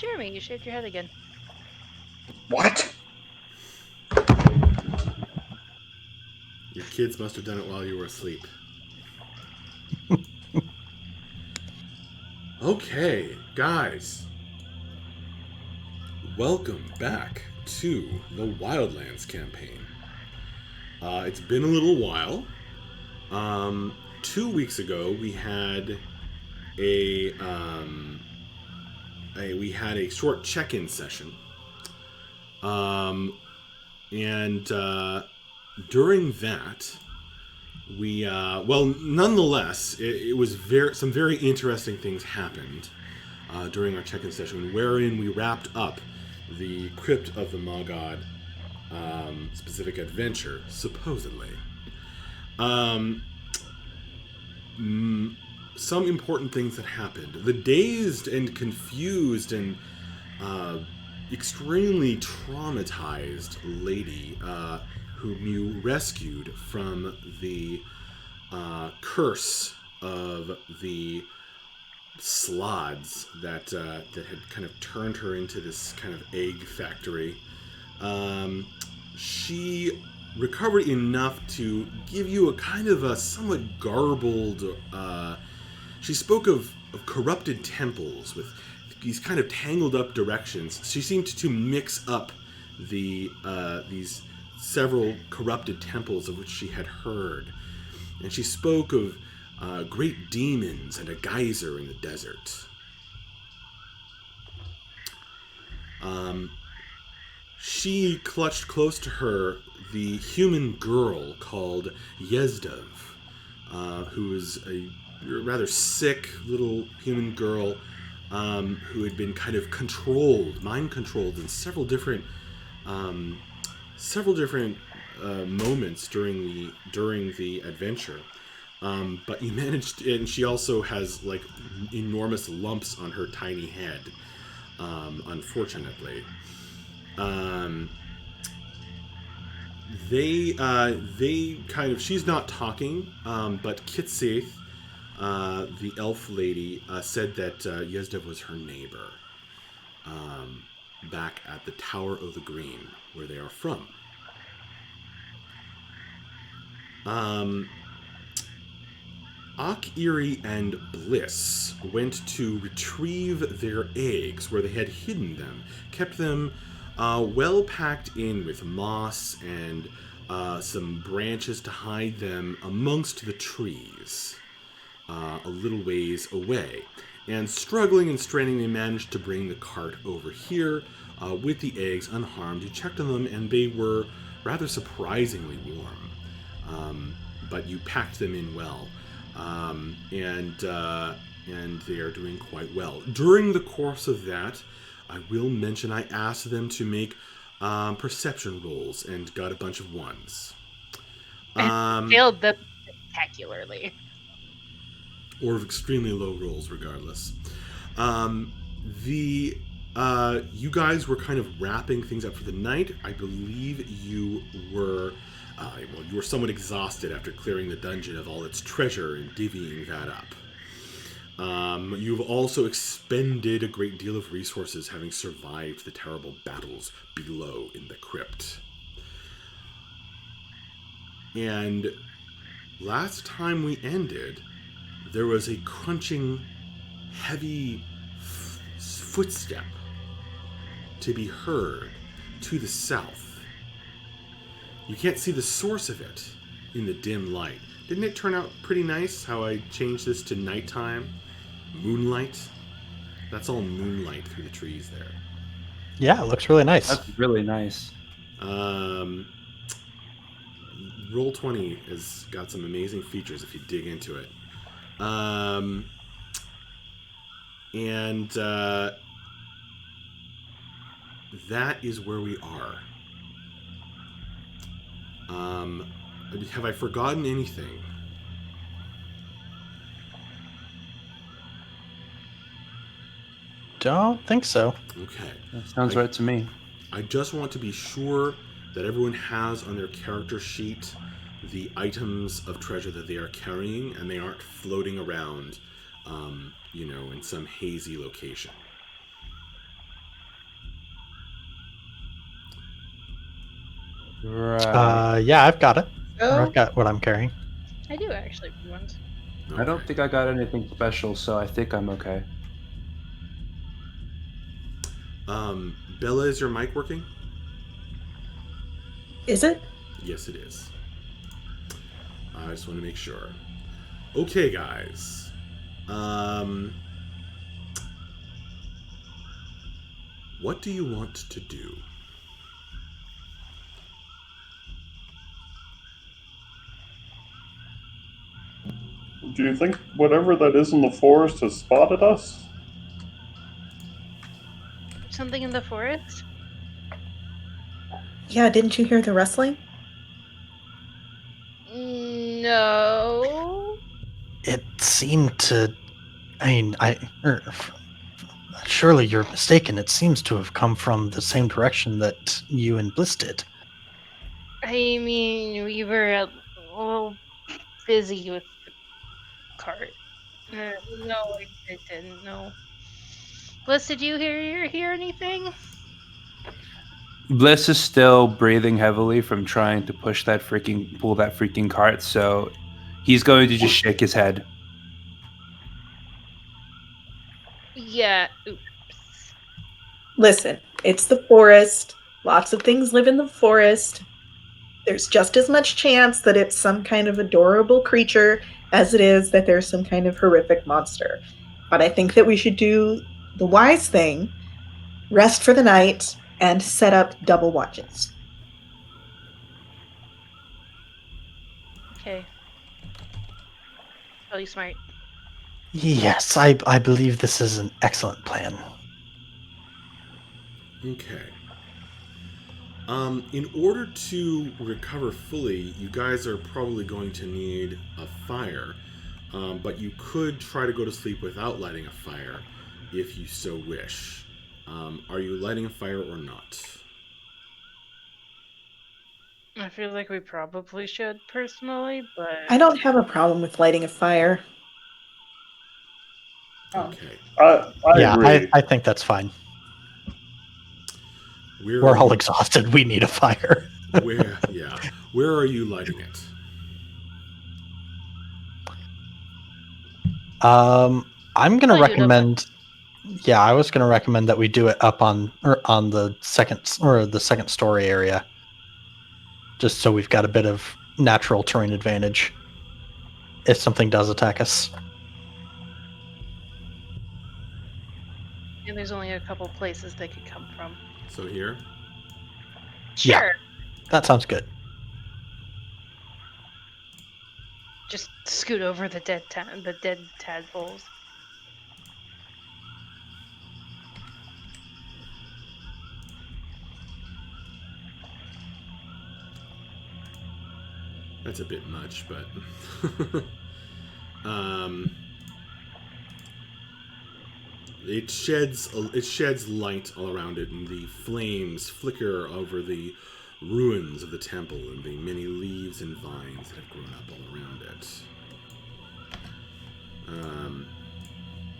Jeremy, you shaved your head again. What? Your kids must have done it while you were asleep. Okay, guys. Welcome back to the Wildlands campaign. It's been a little while. 2 weeks ago, we had a short check-in session. And during that, we nonetheless, it was some very interesting things happened during our check-in session, wherein we wrapped up the Crypt of the Magod specific adventure, supposedly. Some important things that happened. The dazed and confused and extremely traumatized lady whom you rescued from the curse of the slods that had kind of turned her into this kind of egg factory. She recovered enough to give you a kind of a somewhat garbled. She spoke of corrupted temples with these kind of tangled up directions. She seemed to mix up these several corrupted temples of which she had heard. And she spoke of great demons and a geyser in the desert. She clutched close to her the human girl called Yezdev, who was a rather sick little human girl who had been kind of mind controlled in several different moments during the adventure. But you managed, and she also has like enormous lumps on her tiny head, unfortunately. They kind of, she's not talking, but Kitsaith, the elf lady, said that Yezdev was her neighbor, back at the Tower of the Green, where they are from. Akiri and Bliss went to retrieve their eggs where they had hidden them, kept them well packed in with moss and some branches to hide them amongst the trees a little ways away. And struggling and straining, they managed to bring the cart over here with the eggs unharmed. You checked on them and they were rather surprisingly warm, but you packed them in well. And they are doing quite well. During the course of that, I will mention I asked them to make perception rolls and got a bunch of ones. Failed them spectacularly. Or extremely low rolls, regardless. You guys were kind of wrapping things up for the night. I believe you were... you were somewhat exhausted after clearing the dungeon of all its treasure and divvying that up. You've also expended a great deal of resources having survived the terrible battles below in the crypt. And last time we ended, there was a crunching, heavy footstep to be heard to the south. You can't see the source of it in the dim light. Didn't it turn out pretty nice how I changed this to nighttime? Moonlight? That's all moonlight through the trees there. Yeah, it looks really nice. That's really nice. Roll20 has got some amazing features if you dig into it. That is where we are. Have I forgotten anything? Don't think so. Okay. That sounds right to me. I just want to be sure that everyone has on their character sheet the items of treasure that they are carrying and they aren't floating around, in some hazy location. Right. Yeah, I've got it. Or Oh, I've got what I'm carrying. I do actually for once. I don't Okay. think I got anything special, so I think I'm okay. Bella, is your mic working? Is it? Yes, it is. I just want to make sure. Okay, guys. What do you want to do? Do you think whatever that is in the forest has spotted us? Something in the forest? Yeah, didn't you hear the rustling? No. It seemed to. I mean, surely you're mistaken. It seems to have come from the same direction that you and Bliss did. I mean, we were a little busy with the cart. No, I didn't. No. Bliss, did you hear anything? Bliss is still breathing heavily from trying to pull that freaking cart, so he's going to just shake his head. Yeah. Oops. Listen, it's the forest. Lots of things live in the forest. There's just as much chance that it's some kind of adorable creature as it is that there's some kind of horrific monster. But I think that we should do the wise thing, rest for the night, and set up double watches. Okay. Really smart. Yes, I believe this is an excellent plan. Okay. In order to recover fully, you guys are probably going to need a fire. But you could try to go to sleep without lighting a fire if you so wish. Are you lighting a fire or not? I feel like we probably should personally, but I don't have a problem with lighting a fire. Okay. I Yeah, agree. I think that's fine. Where We're are all you, exhausted. We need a fire. Where are you lighting it? I'm gonna Probably do it up on. recommend. Yeah, I was gonna recommend that we do it up on the second story area, just so we've got a bit of natural terrain advantage if something does attack us. And there's only a couple places they could come from. So here? Yeah. Sure. That sounds good. Just scoot over the dead tadpoles. That's a bit much, but um, it sheds light all around it, and the flames flicker over the ruins of the temple and the many leaves and vines that have grown up all around it.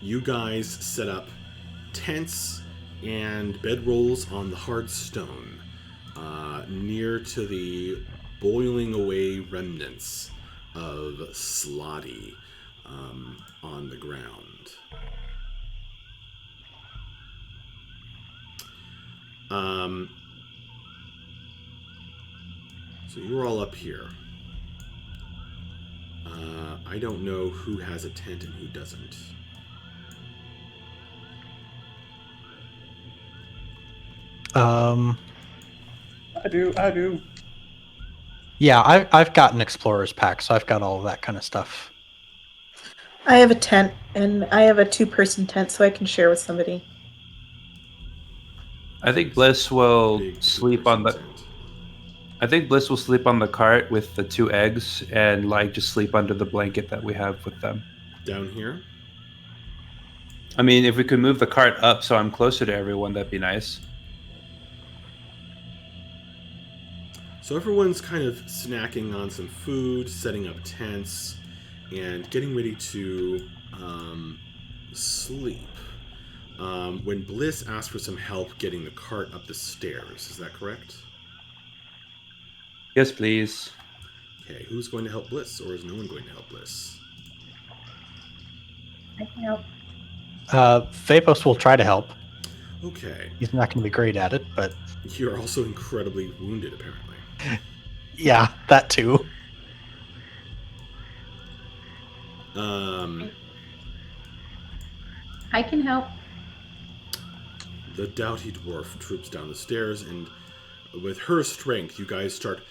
You guys set up tents and bedrolls on the hard stone near to the boiling away remnants of Slotty on the ground. So you're all up here. I don't know who has a tent and who doesn't. I do. Yeah, I've got an explorer's pack, so I've got all of that kind of stuff. I have a tent, and I have a two-person tent, so I can share with somebody. I think Bliss will Big sleep on the. tent. I think Bliss will sleep on the cart with the 2 eggs and just sleep under the blanket that we have with them. Down here? I mean, if we could move the cart up so I'm closer to everyone, that'd be nice. So everyone's kind of snacking on some food, setting up tents, and getting ready to sleep. When Bliss asked for some help getting the cart up the stairs, is that correct? Yes, please. Okay, who's going to help Bliss, or is no one going to help Bliss? I can help. Vapos will try to help. Okay, He's not going to be great at it, but you're also incredibly wounded, apparently. yeah, that too. I can help. The doughty dwarf troops down the stairs, and with her strength, you guys start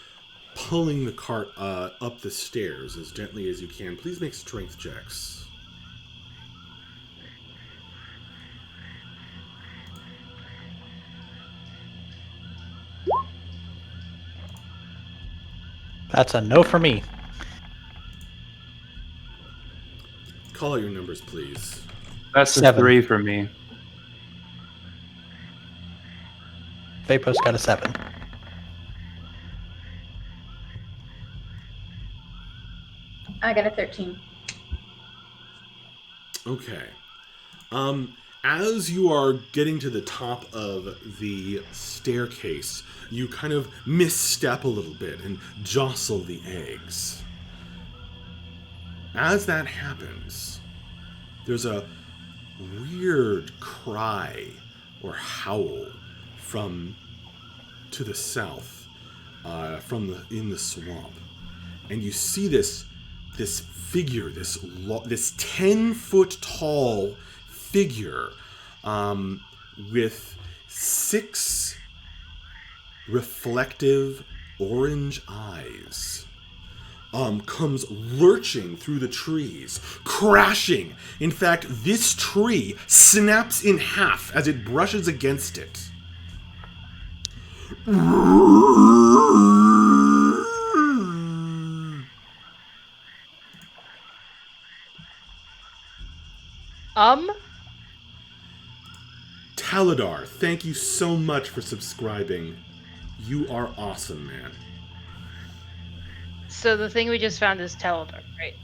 pulling the cart up the stairs as gently as you can. Please make strength checks. That's a no for me. Call out your numbers, please. That's a 7. 3 for me. Vapos got a 7. I got a 13. Okay. As you are getting to the top of the staircase, you kind of misstep a little bit and jostle the eggs. As that happens, there's a weird cry or howl from to the south, in the swamp, and you see this figure, this 10-foot tall figure, with 6 reflective orange eyes. Comes lurching through the trees, crashing. In fact, this tree snaps in half as it brushes against it. Taladar, thank you so much for subscribing. You are awesome, man. So the thing we just found is Teledar, right?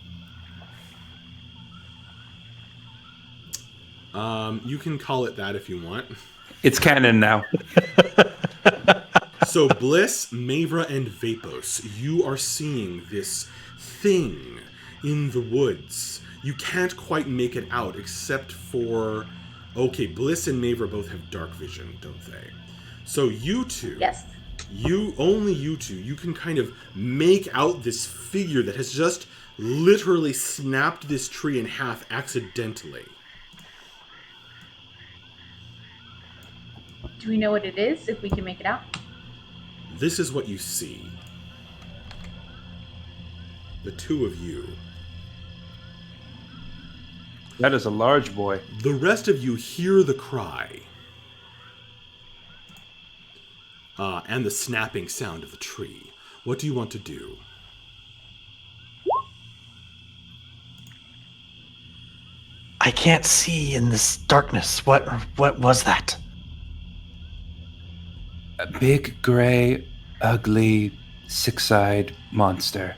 You can call it that if you want. It's canon now. So Bliss, Mavra, and Vapos, you are seeing this thing in the woods. You can't quite make it out except for... Okay, Bliss and Mavra both have dark vision, don't they? So you two... Yes. Only you two, you can kind of make out this figure that has just literally snapped this tree in half accidentally. Do we know what it is, if we can make it out? This is what you see. The two of you. That is a large boy. The rest of you hear the cry. And the snapping sound of the tree. What do you want to do? I can't see in this darkness. What was that? A big, gray, ugly, 6-eyed monster.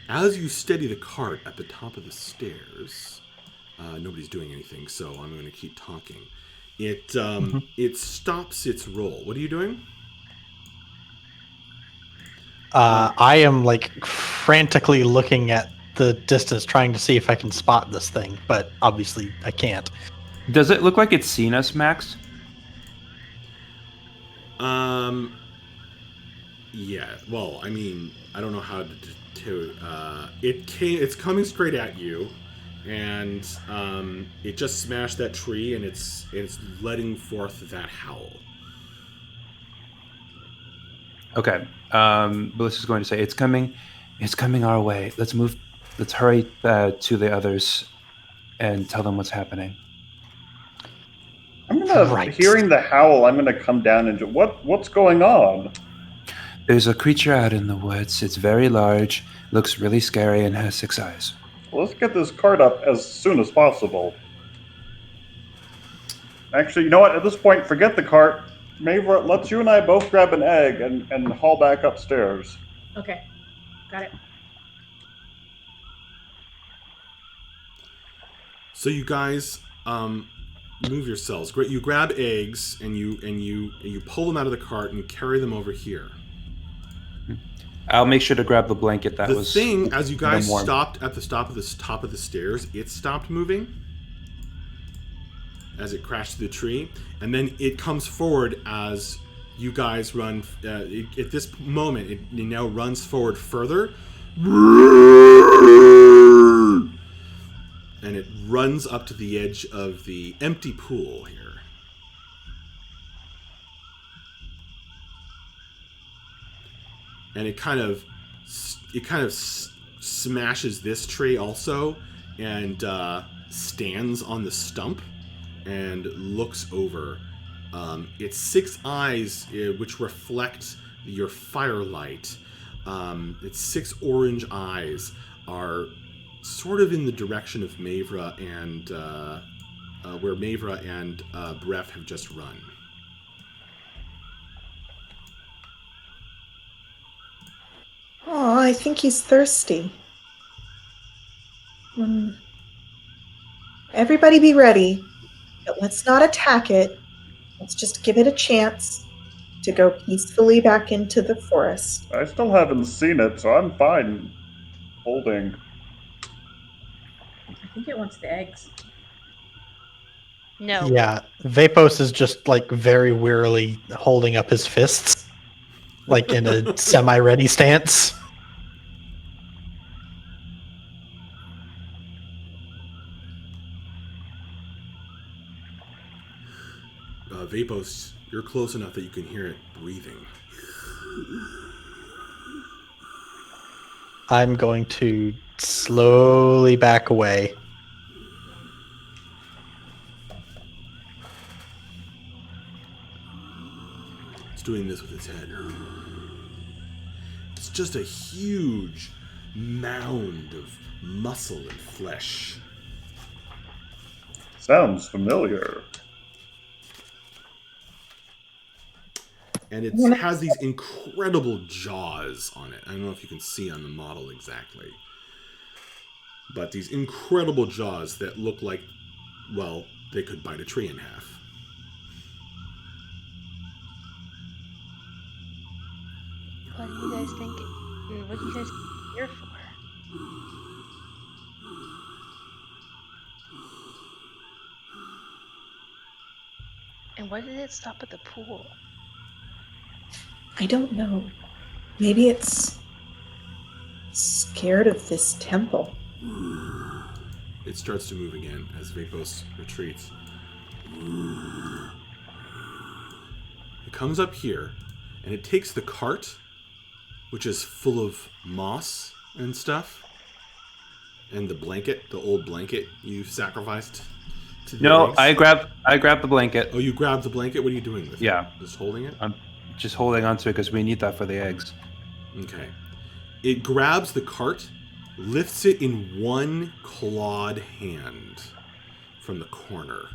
As you steady the cart at the top of the stairs, nobody's doing anything, so I'm going to keep talking. It stops its roll. What are you doing? I am like frantically looking at the distance, trying to see if I can spot this thing, but obviously I can't. Does it look like it's seen us, Max? Yeah. Well, I mean, I don't know how it's coming straight at you, and it just smashed that tree, and it's letting forth that howl. Okay. Bliss is going to say, it's coming our way. Let's move. Let's hurry to the others and tell them what's happening. Hearing the howl, I'm gonna come down and what's going on? There's a creature out in the woods. It's very large, looks really scary, and has 6 eyes. Well, let's get this cart up as soon as possible. Actually, you know what? At this point, forget the cart. Mavra, let's you and I both grab an egg and haul back upstairs. Okay. Got it. So you guys, move yourselves. Great. You grab eggs and you pull them out of the cart and carry them over here. I'll make sure to grab the blanket that The was thing, as you guys warm. stopped at the top of the stairs, it stopped moving as it crashed to the tree, and then it comes forward as you guys run. At this moment, it now runs forward further, and it runs up to the edge of the empty pool here. And it kind of smashes this tree also, and stands on the stump and looks over. Its 6 eyes, which reflect your firelight, its 6 orange eyes are sort of in the direction of Mavra and where Mavra and Bref have just run. Oh, I think he's thirsty. Everybody be ready, but let's not attack it. Let's just give it a chance to go peacefully back into the forest. I still haven't seen it, so I'm fine holding. I think it wants the eggs. No. Yeah, Vapos is just like very wearily holding up his fists, like in a semi-ready stance. Vapos, you're close enough that you can hear it breathing. I'm going to slowly back away. It's doing this with its head. It's just a huge mound of muscle and flesh. Sounds familiar. And it has these incredible jaws on it. I don't know if you can see on the model exactly. But these incredible jaws that look like, well, they could bite a tree in half. What do you guys think? What do you guys here for? And why did it stop at the pool? I don't know. Maybe it's scared of this temple. It starts to move again as Vapos retreats. It comes up here, and it takes the cart, which is full of moss and stuff, and the blanket, the old blanket you sacrificed to the No, eggs. I grabbed the blanket. Oh, you grabbed the blanket? What are you doing with it? Yeah. Just holding it? I'm just holding onto it because we need that for the eggs. Okay. It grabs the cart, lifts it in one clawed hand from the corner,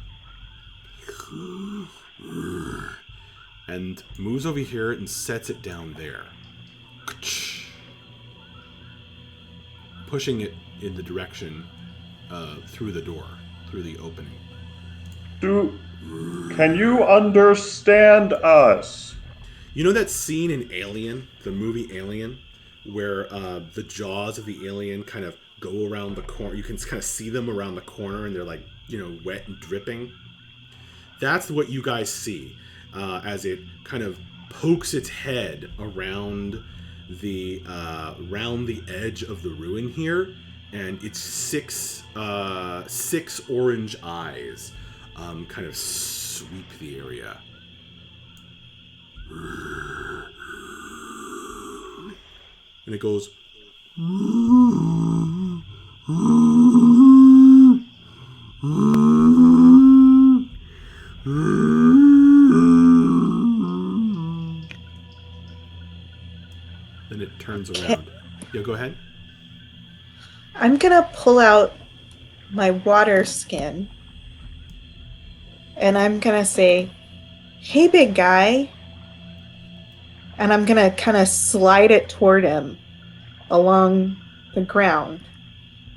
and moves over here and sets it down there, pushing it in the direction through the door, through the opening. Can you understand us? You know that scene in Alien, the movie Alien, where the jaws of the alien kind of go around the corner? You can kind of see them around the corner, and they're like, wet and dripping. That's what you guys see as it kind of pokes its head around the edge of the ruin here, and its six orange eyes kind of sweep the area. And it goes. Then it turns around. Yeah, go ahead. I'm gonna pull out my water skin and I'm gonna say, "Hey, big guy." And I'm gonna kind of slide it toward him along the ground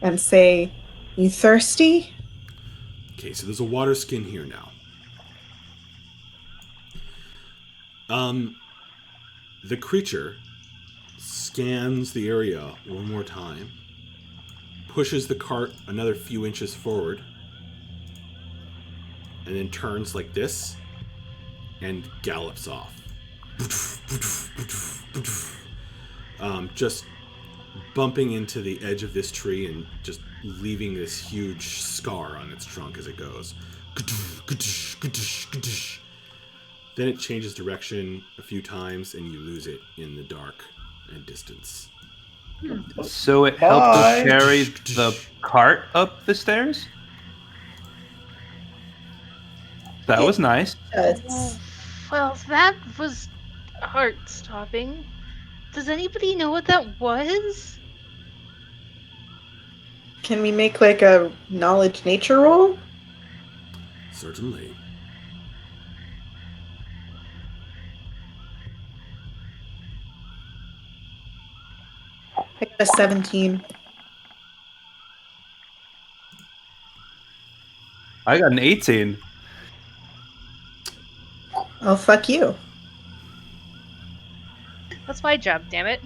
and say, "You thirsty?" Okay, so there's a water skin here now. The creature scans the area one more time, pushes the cart another few inches forward, and then turns like this and gallops off. Just bumping into the edge of this tree and just leaving this huge scar on its trunk as it goes. Then it changes direction a few times and you lose it in the dark and distance. So it helped us Bye. carry the cart up the stairs? That was nice. Well, that was heart-stopping. Does anybody know what that was? Can we make like a knowledge nature roll? Certainly. I got a 17. I got an 18. Oh, fuck you. That's my job, damn it.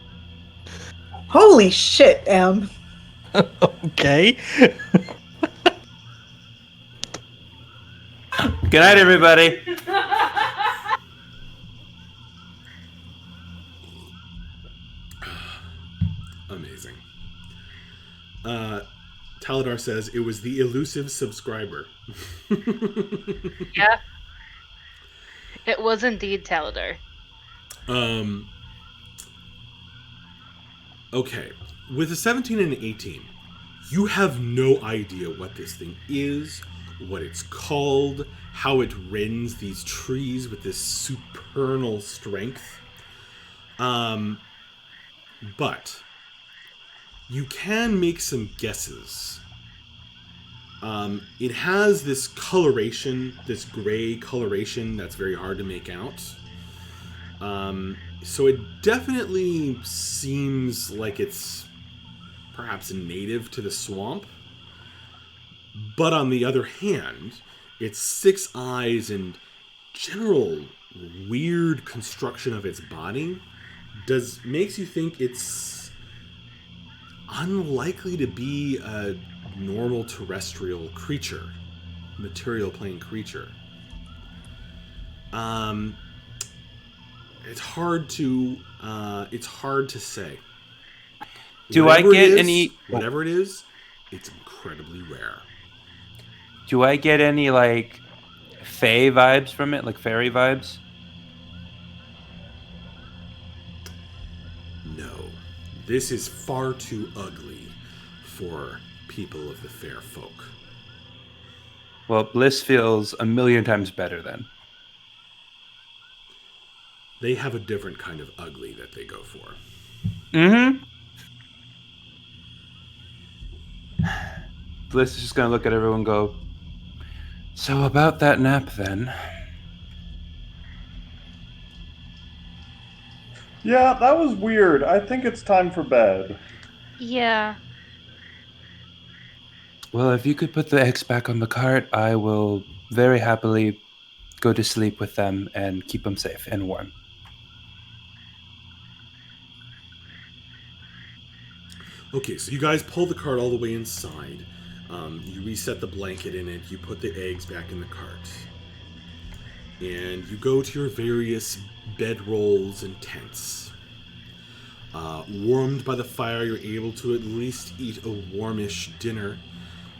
Holy shit, Em. Okay. Good night, everybody. Amazing. Taladar says it was the elusive subscriber. Yeah. It was indeed Taladar. Okay. With a 17 and an 18, you have no idea what this thing is, what it's called, how it rends these trees with this supernal strength. But you can make some guesses. It has this coloration, this gray coloration that's very hard to make out. So it definitely seems like it's perhaps native to the swamp. But on the other hand, its 6 eyes and general weird construction of its body makes you think it's unlikely to be a normal terrestrial creature, material plane creature. It's hard to say. Do Whatever I get it is, any? Whatever it is, it's incredibly rare. Do I get any like fae vibes from it, like fairy vibes? No, this is far too ugly for people of the fair folk. Well, Bliss feels a million times better then. They have a different kind of ugly that they go for. Mm-hmm. Bliss is just gonna look at everyone and go, so about that nap then. Yeah, that was weird. I think it's time for bed. Yeah. Well, if you could put the eggs back on the cart, I will very happily go to sleep with them and keep them safe and warm. Okay, so you guys pull the cart all the way inside. You reset the blanket in it. You put the eggs back in the cart. And you go to your various bedrolls and tents. Warmed by the fire, you're able to at least eat a warmish dinner.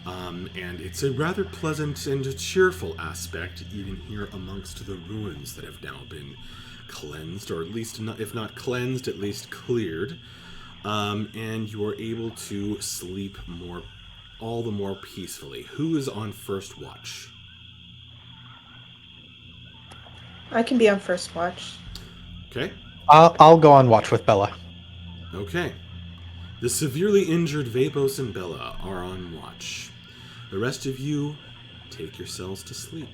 And it's a rather pleasant and cheerful aspect, even here amongst the ruins that have now been cleansed, or at least, if not cleansed, at least cleared. And you are able to sleep all the more peacefully. Who is on first watch? I can be on first watch. Okay. I'll go on watch with Bella. Okay. The severely injured Vapos and Bella are on watch. The rest of you take yourselves to sleep.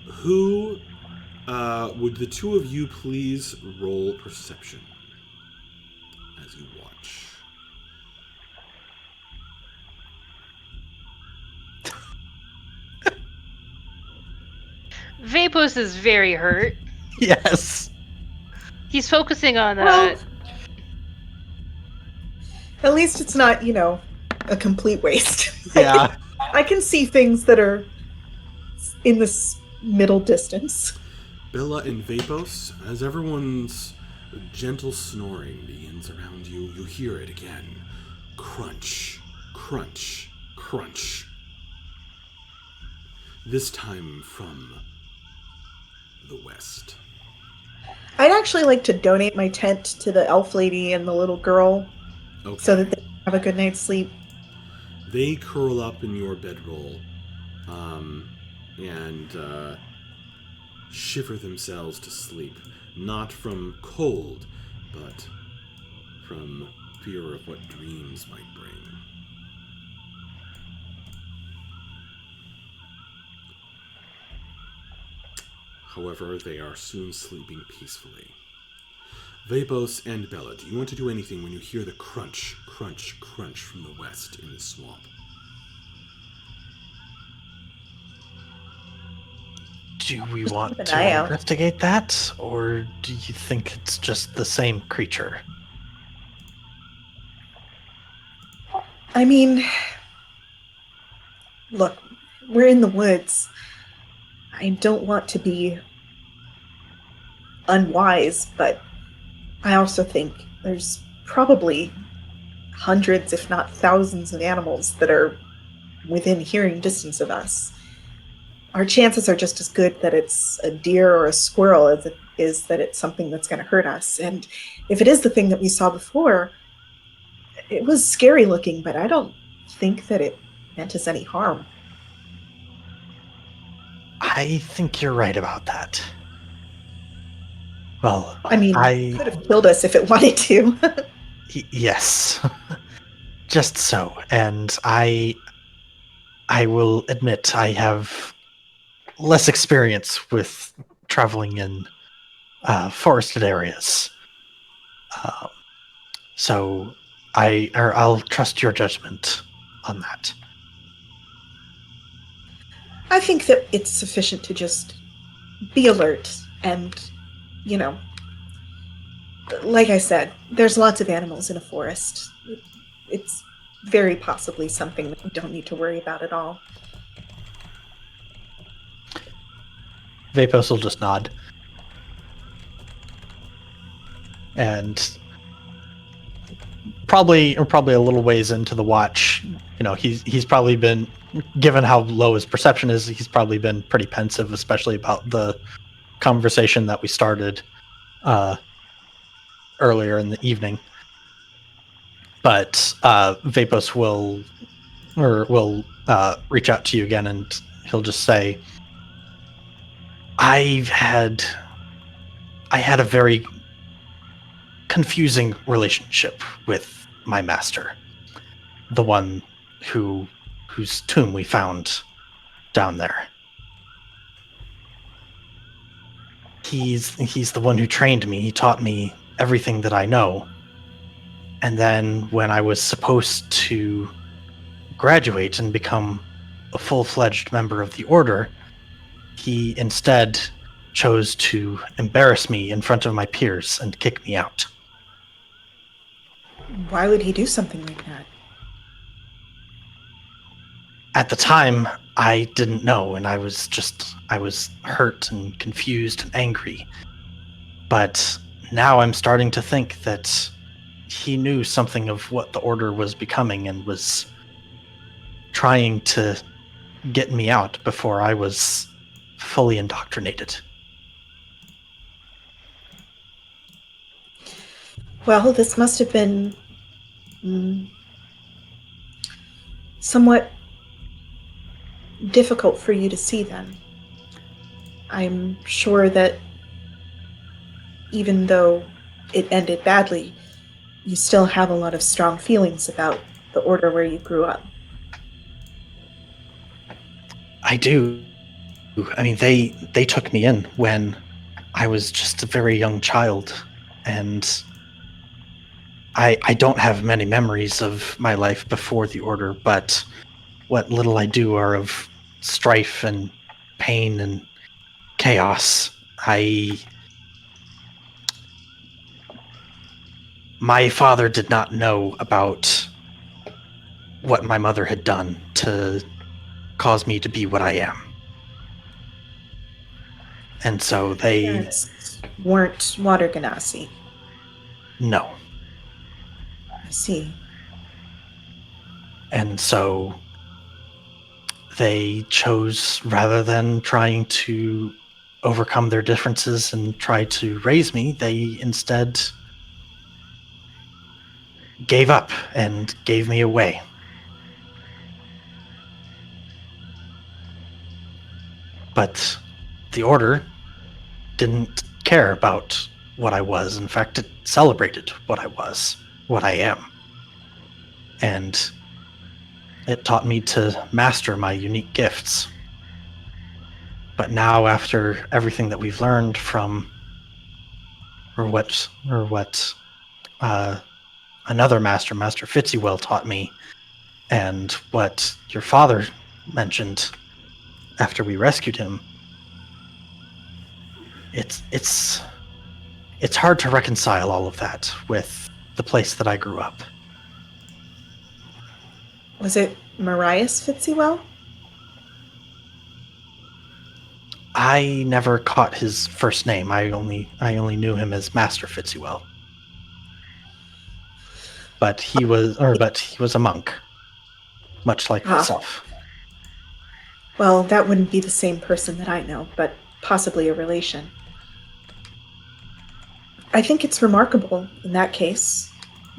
Who would the two of you please roll perception as you watch? Vapos is very hurt. Yes. He's focusing on Well, at least it's not, a complete waste. Yeah. I can see things that are in this middle distance. Bella and Vapos, as everyone's gentle snoring begins around you, you hear it again. Crunch, crunch, crunch. This time from the west. I'd actually like to donate my tent to the elf lady and the little girl Okay. so that they have a good night's sleep. They curl up in your bedroll and shiver themselves to sleep, not from cold, but from fear of what dreams might bring. However, they are soon sleeping peacefully. Vapos and Bella, do you want to do anything when you hear the crunch, crunch, crunch from the west in the swamp? Do we Just want keep an to eye out. investigate that, or do you think it's just the same creature? I mean, look, we're in the woods. I don't want to be unwise, but I also think there's probably hundreds, if not thousands, of animals that are within hearing distance of us. Our chances are just as good that it's a deer or a squirrel as it is that it's something that's going to hurt us. And if it is the thing that we saw before, it was scary looking, but I don't think that it meant us any harm. I think you're right about that. Well, I mean, it could have killed us if it wanted to. Yes. Just so. And I will admit I have less experience with traveling in forested areas. So I'll trust your judgment on that. I think that it's sufficient to just be alert and, like I said, there's lots of animals in a forest. It's very possibly something that we don't need to worry about at all. Vapos will just nod. And probably a little ways into the watch, he's probably been, given how low his perception is, he's probably been pretty pensive, especially about the conversation that we started earlier in the evening. But Vapos will reach out to you again, and he'll just say, I had a very confusing relationship with my master, the one whose tomb we found down there. He's the one who trained me. He taught me everything that I know. And then when I was supposed to graduate and become a full-fledged member of the order, he instead chose to embarrass me in front of my peers and kick me out. Why would he do something like that? At the time, I didn't know, and I was hurt and confused and angry. But now I'm starting to think that he knew something of what the order was becoming and was trying to get me out before I was fully indoctrinated. Well, this must have been somewhat difficult for you to see then. I'm sure that even though it ended badly, you still have a lot of strong feelings about the order where you grew up. I do. I mean, they took me in when I was just a very young child, and I don't have many memories of my life before the order, but what little I do are of strife and pain and chaos. My father did not know about what my mother had done to cause me to be what I am. And so they... Parents weren't water ganassi. No. I see. And so they chose, rather than trying to overcome their differences and try to raise me, they instead gave up and gave me away. But the Order didn't care about what I was. In fact, it celebrated what I was, what I am. And it taught me to master my unique gifts. But now, after everything that we've learned from, or what another master, Master Fitzywell, taught me, and what your father mentioned after we rescued him, it's hard to reconcile all of that with the place that I grew up. Was it Marias Fitzywell? I never caught his first name. I only knew him as Master Fitzywell. But he was a monk, much like myself. Well, that wouldn't be the same person that I know, but possibly a relation. I think it's remarkable in that case.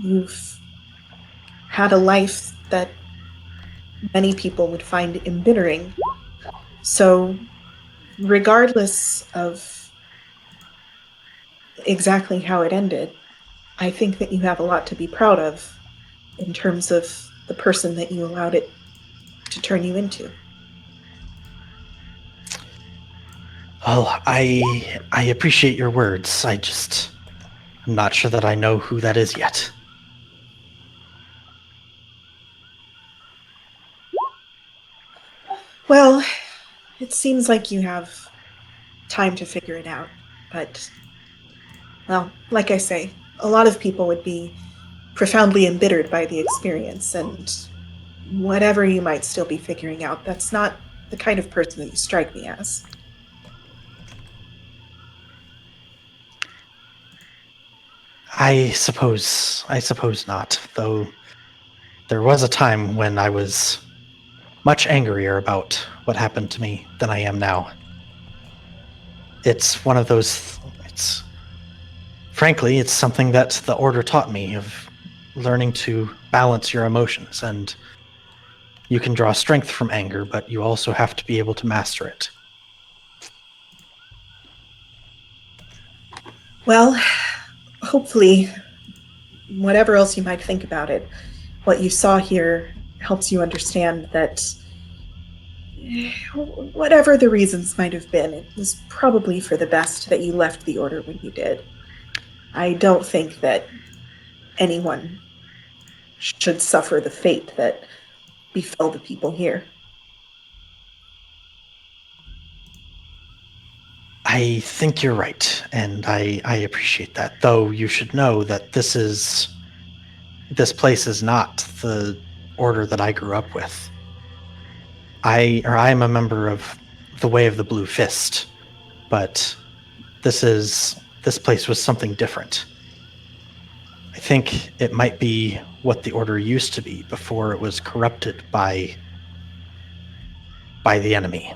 You've had a life that many people would find embittering. So, regardless of exactly how it ended, I think that you have a lot to be proud of in terms of the person that you allowed it to turn you into. Well, I appreciate your words. I'm not sure that I know who that is yet. Well, it seems like you have time to figure it out, but, well, like I say, a lot of people would be profoundly embittered by the experience, and whatever you might still be figuring out, that's not the kind of person that you strike me as. I suppose not, though there was a time when I was much angrier about what happened to me than I am now. It's one of those... Frankly, it's something that the Order taught me, of learning to balance your emotions, and you can draw strength from anger, but you also have to be able to master it. Well, hopefully, whatever else you might think about it, what you saw here helps you understand that whatever the reasons might have been, it was probably for the best that you left the Order when you did. I don't think that anyone should suffer the fate that befell the people here. I think you're right, and I appreciate that. Though you should know that this place is not the Order that I grew up with. I'm a member of the Way of the Blue Fist, but this place was something different. I think it might be what the Order used to be before it was corrupted by the enemy.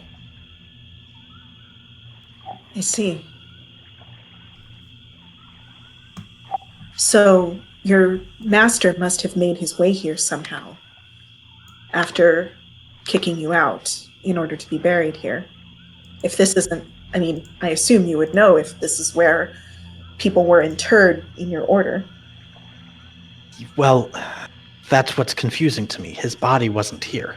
I see. So, your master must have made his way here somehow, after kicking you out in order to be buried here. If this isn't, I assume you would know if this is where people were interred in your order. Well, that's what's confusing to me. His body wasn't here.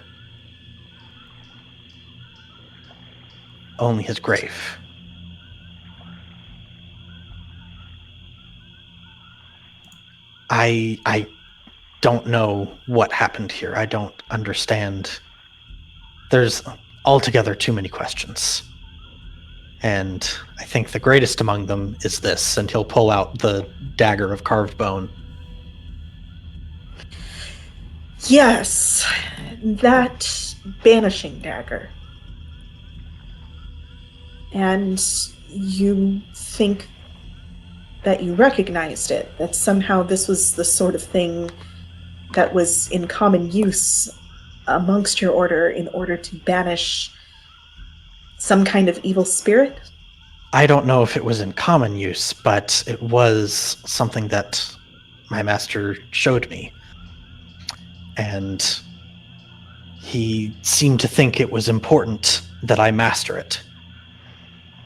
Only his grave. I don't know what happened here. I don't understand. There's altogether too many questions. And I think the greatest among them is this, and he'll pull out the dagger of carved bone. Yes, that banishing dagger. And you think that you recognized it, that somehow this was the sort of thing that was in common use amongst your order in order to banish some kind of evil spirit? I don't know if it was in common use, but it was something that my master showed me. And he seemed to think it was important that I master it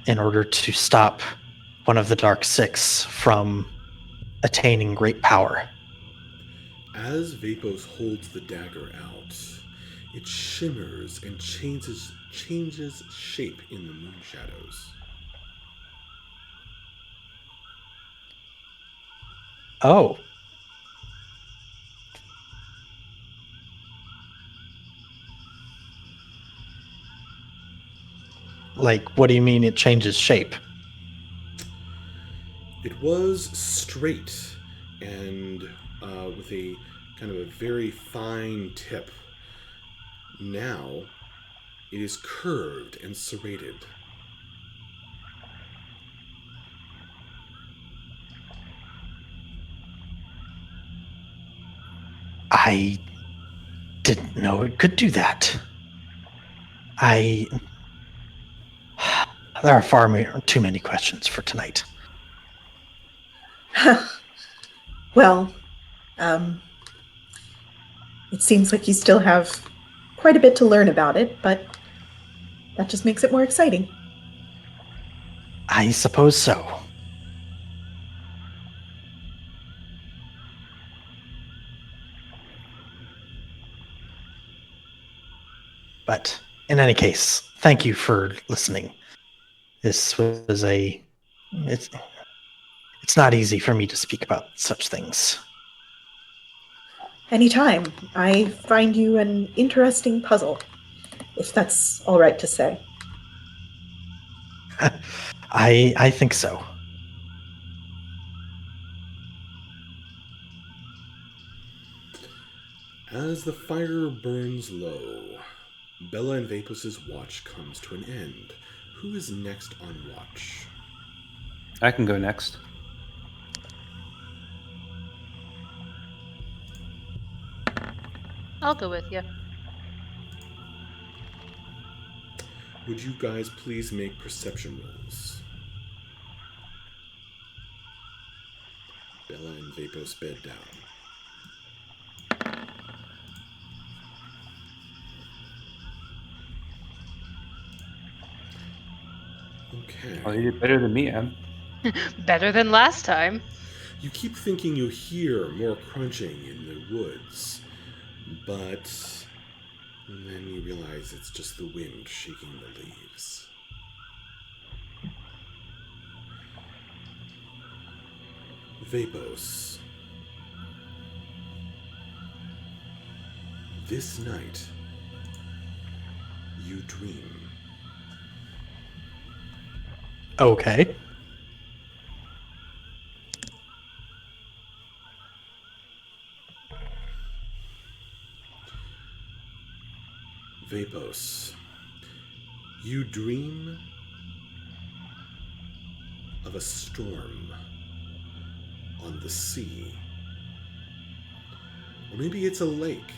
in order to stop one of the Dark Six from attaining great power. As Vapos holds the dagger out, it shimmers and changes shape in the moon shadows. Oh. Like, what do you mean it changes shape? It was straight and with a kind of a very fine tip. Now it is curved and serrated. I didn't know it could do that. There are too many questions for tonight. Well, it seems like you still have quite a bit to learn about it, but that just makes it more exciting. I suppose so. But in any case, thank you for listening. This was it's not easy for me to speak about such things. Anytime. I find you an interesting puzzle, if that's all right to say. I think so. As the fire burns low, Bella and Vapos' watch comes to an end. Who is next on watch? I can go next. I'll go with you. Would you guys please make perception rolls? Bella and Vapos bed down. Okay. Oh, you did better than me, Em. Better than last time. You keep thinking you hear more crunching in the woods, but then you realize it's just the wind shaking the leaves. Vapos. This night, you dream. Okay. Vapos, you dream of a storm on the sea. Or maybe it's a lake.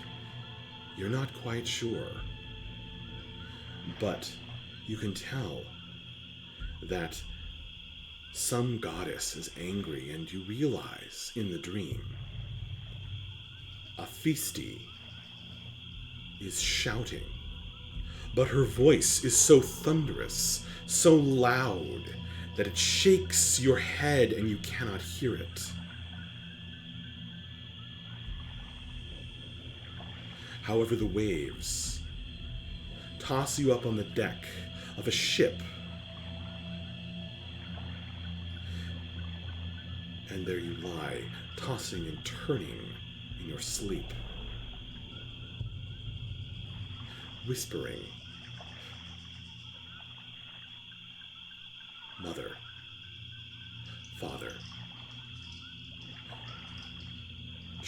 You're not quite sure. But you can tell that some goddess is angry, and you realize in the dream a feisty is shouting, but her voice is so thunderous, so loud, that it shakes your head and you cannot hear it. However, the waves toss you up on the deck of a ship, and there you lie, tossing and turning in your sleep, whispering.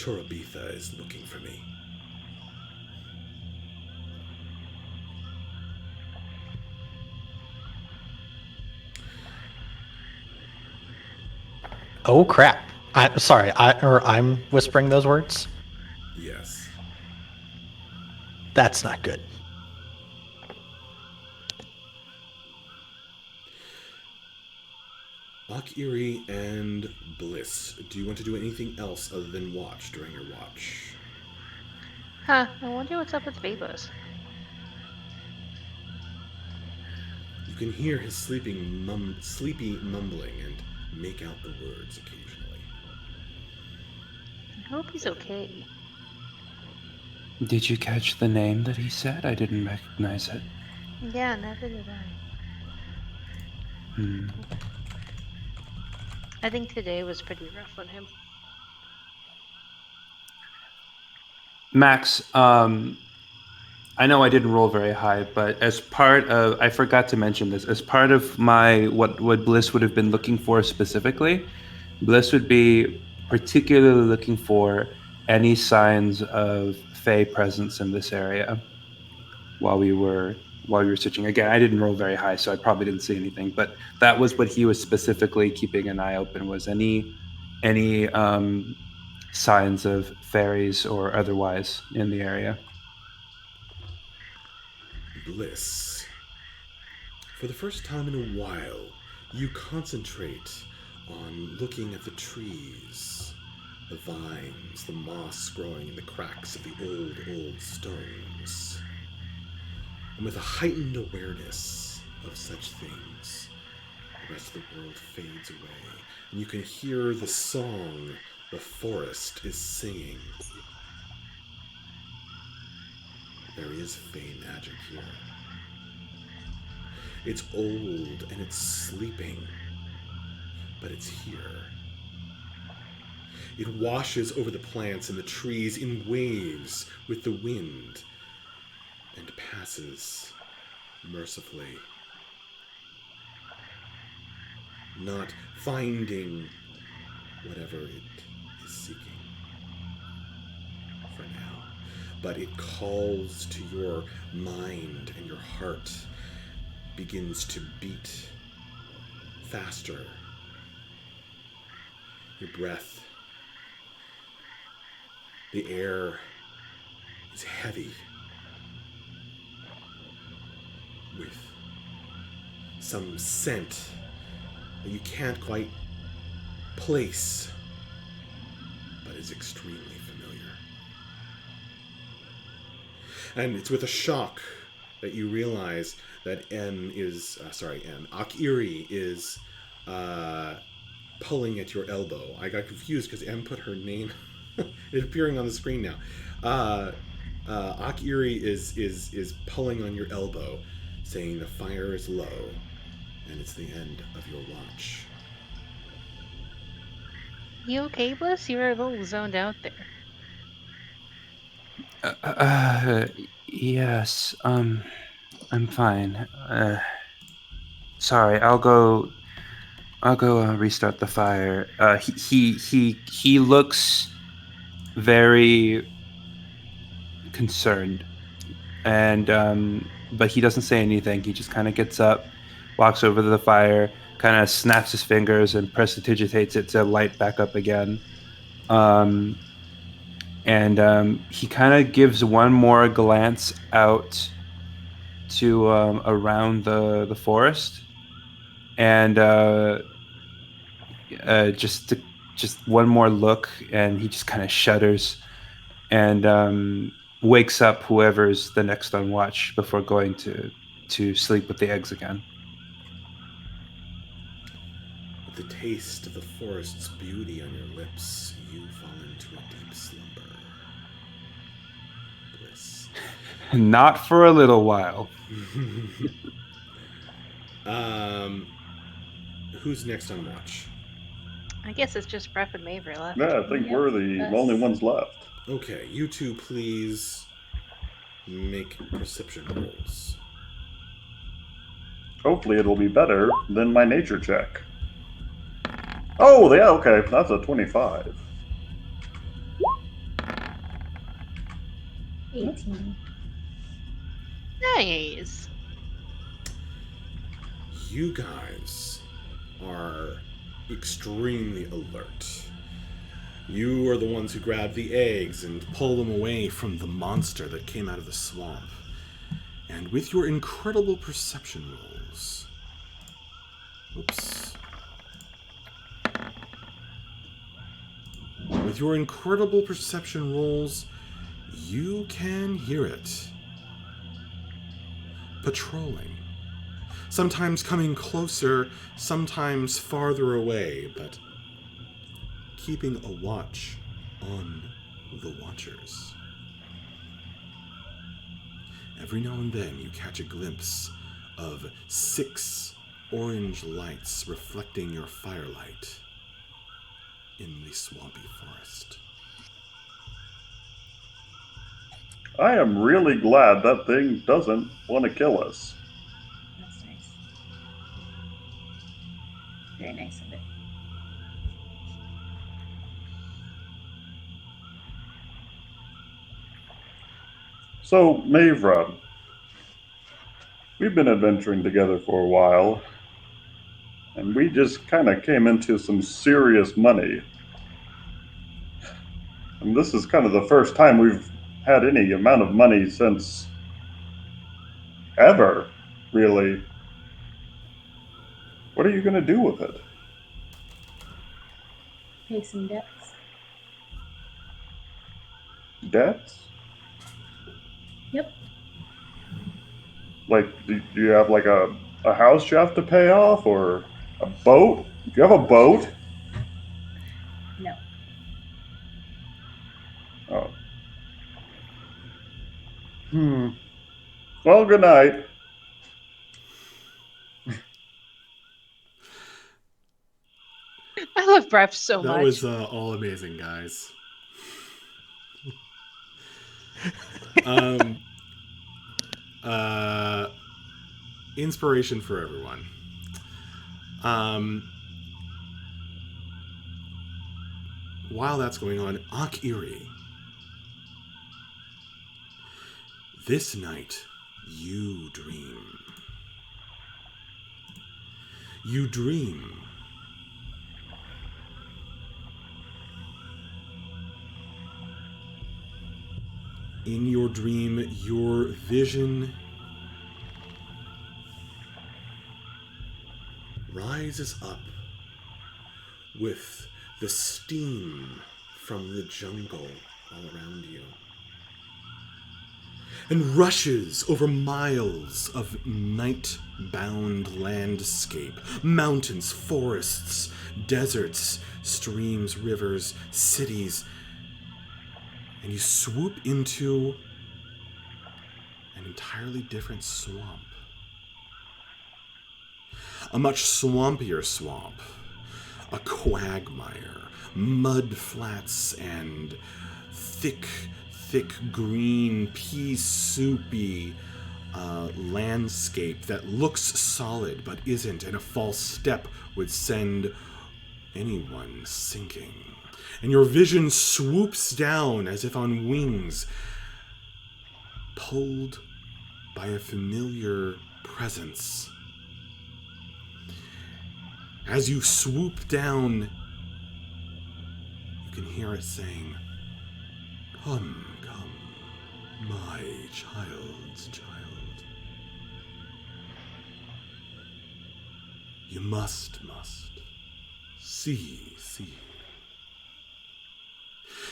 Chorobitha is looking for me. Oh crap! I'm whispering those words. Yes. That's not good. Akiri and Bliss, do you want to do anything else other than watch during your watch? Huh, I wonder what's up with Babos. You can hear his sleepy mumbling and make out the words occasionally. I hope he's okay. Did you catch the name that he said? I didn't recognize it. Yeah, neither did I. I think today was pretty rough on him. Max, I know I didn't roll very high, but as part of, I forgot to mention this, as part of my, what Bliss would have been looking for specifically, Bliss would be particularly looking for any signs of Fey presence in this area while we were searching. Again, I didn't roll very high, so I probably didn't see anything, but that was what he was specifically keeping an eye open, was any signs of fairies or otherwise in the area. Bliss. For the first time in a while, you concentrate on looking at the trees, the vines, the moss growing in the cracks of the old stones. And with a heightened awareness of such things, the rest of the world fades away, and you can hear the song the forest is singing. There is Fey magic here. It's old and it's sleeping, but it's here. It washes over the plants and the trees in waves with the wind and passes mercifully, not finding whatever it is seeking for now, but it calls to your mind, and your heart begins to beat faster. Your breath, the air is heavy with some scent that you can't quite place, but is extremely familiar. And it's with a shock that you realize that Akiri is pulling at your elbow. I got confused because M put her name. It's appearing on the screen now. Akiri is pulling on your elbow, saying the fire is low, and it's the end of your watch. You okay, Bliss? You were a little zoned out there. Yes, I'm fine. Sorry, I'll go restart the fire. He looks very concerned, and but he doesn't say anything. He just kind of gets up, walks over to the fire, kind of snaps his fingers and prestidigitates it to light back up again. And he kind of gives one more glance out to around the forest, and just one more look, and he just kind of shudders and wakes up whoever's the next on watch before going to sleep with the eggs again. With the taste of the forest's beauty on your lips, you fall into a deep slumber. Bliss. Not for a little while. Who's next on watch? I guess it's just Bref and Maver left. Yeah, I think Yep, we're the us. only ones left. Okay, you two please make perception rolls. Hopefully it'll be better than my nature check. Oh, yeah, okay. That's a 25. 18. Nice. You guys are extremely alert. You are the ones who grab the eggs and pull them away from the monster that came out of the swamp. And with your incredible perception rolls... Oops. With your incredible perception rolls, you can hear it. Patrolling. Sometimes coming closer, sometimes farther away, but keeping a watch on the watchers. Every now and then you catch a glimpse of 6 orange lights reflecting your firelight in the swampy forest. I am really glad that thing doesn't want to kill us. That's nice. Very nice of it. So, Mavra, we've been adventuring together for a while, and we just kind of came into some serious money. And this is kind of the first time we've had any amount of money since ever, really. What are you going to do with it? Pay some debts. Debts? Yep. Like, do you have like a house you have to pay off, or a boat? Do you have a boat? No. Oh. Well, good night. I love Bref so That much. was all amazing, guys. Inspiration for everyone. While that's going on, Akiri. This night, you dream. You dream. In your dream, your vision rises up with the steam from the jungle all around you and rushes over miles of night-bound landscape, mountains, forests, deserts, streams, rivers, cities, and you swoop into an entirely different swamp. A much swampier swamp. A quagmire, mud flats, and thick green, pea soupy landscape that looks solid but isn't, and a false step would send anyone sinking. And your vision swoops down as if on wings, pulled by a familiar presence. As you swoop down, you can hear it saying, "Come, come, my child's child. You must, see.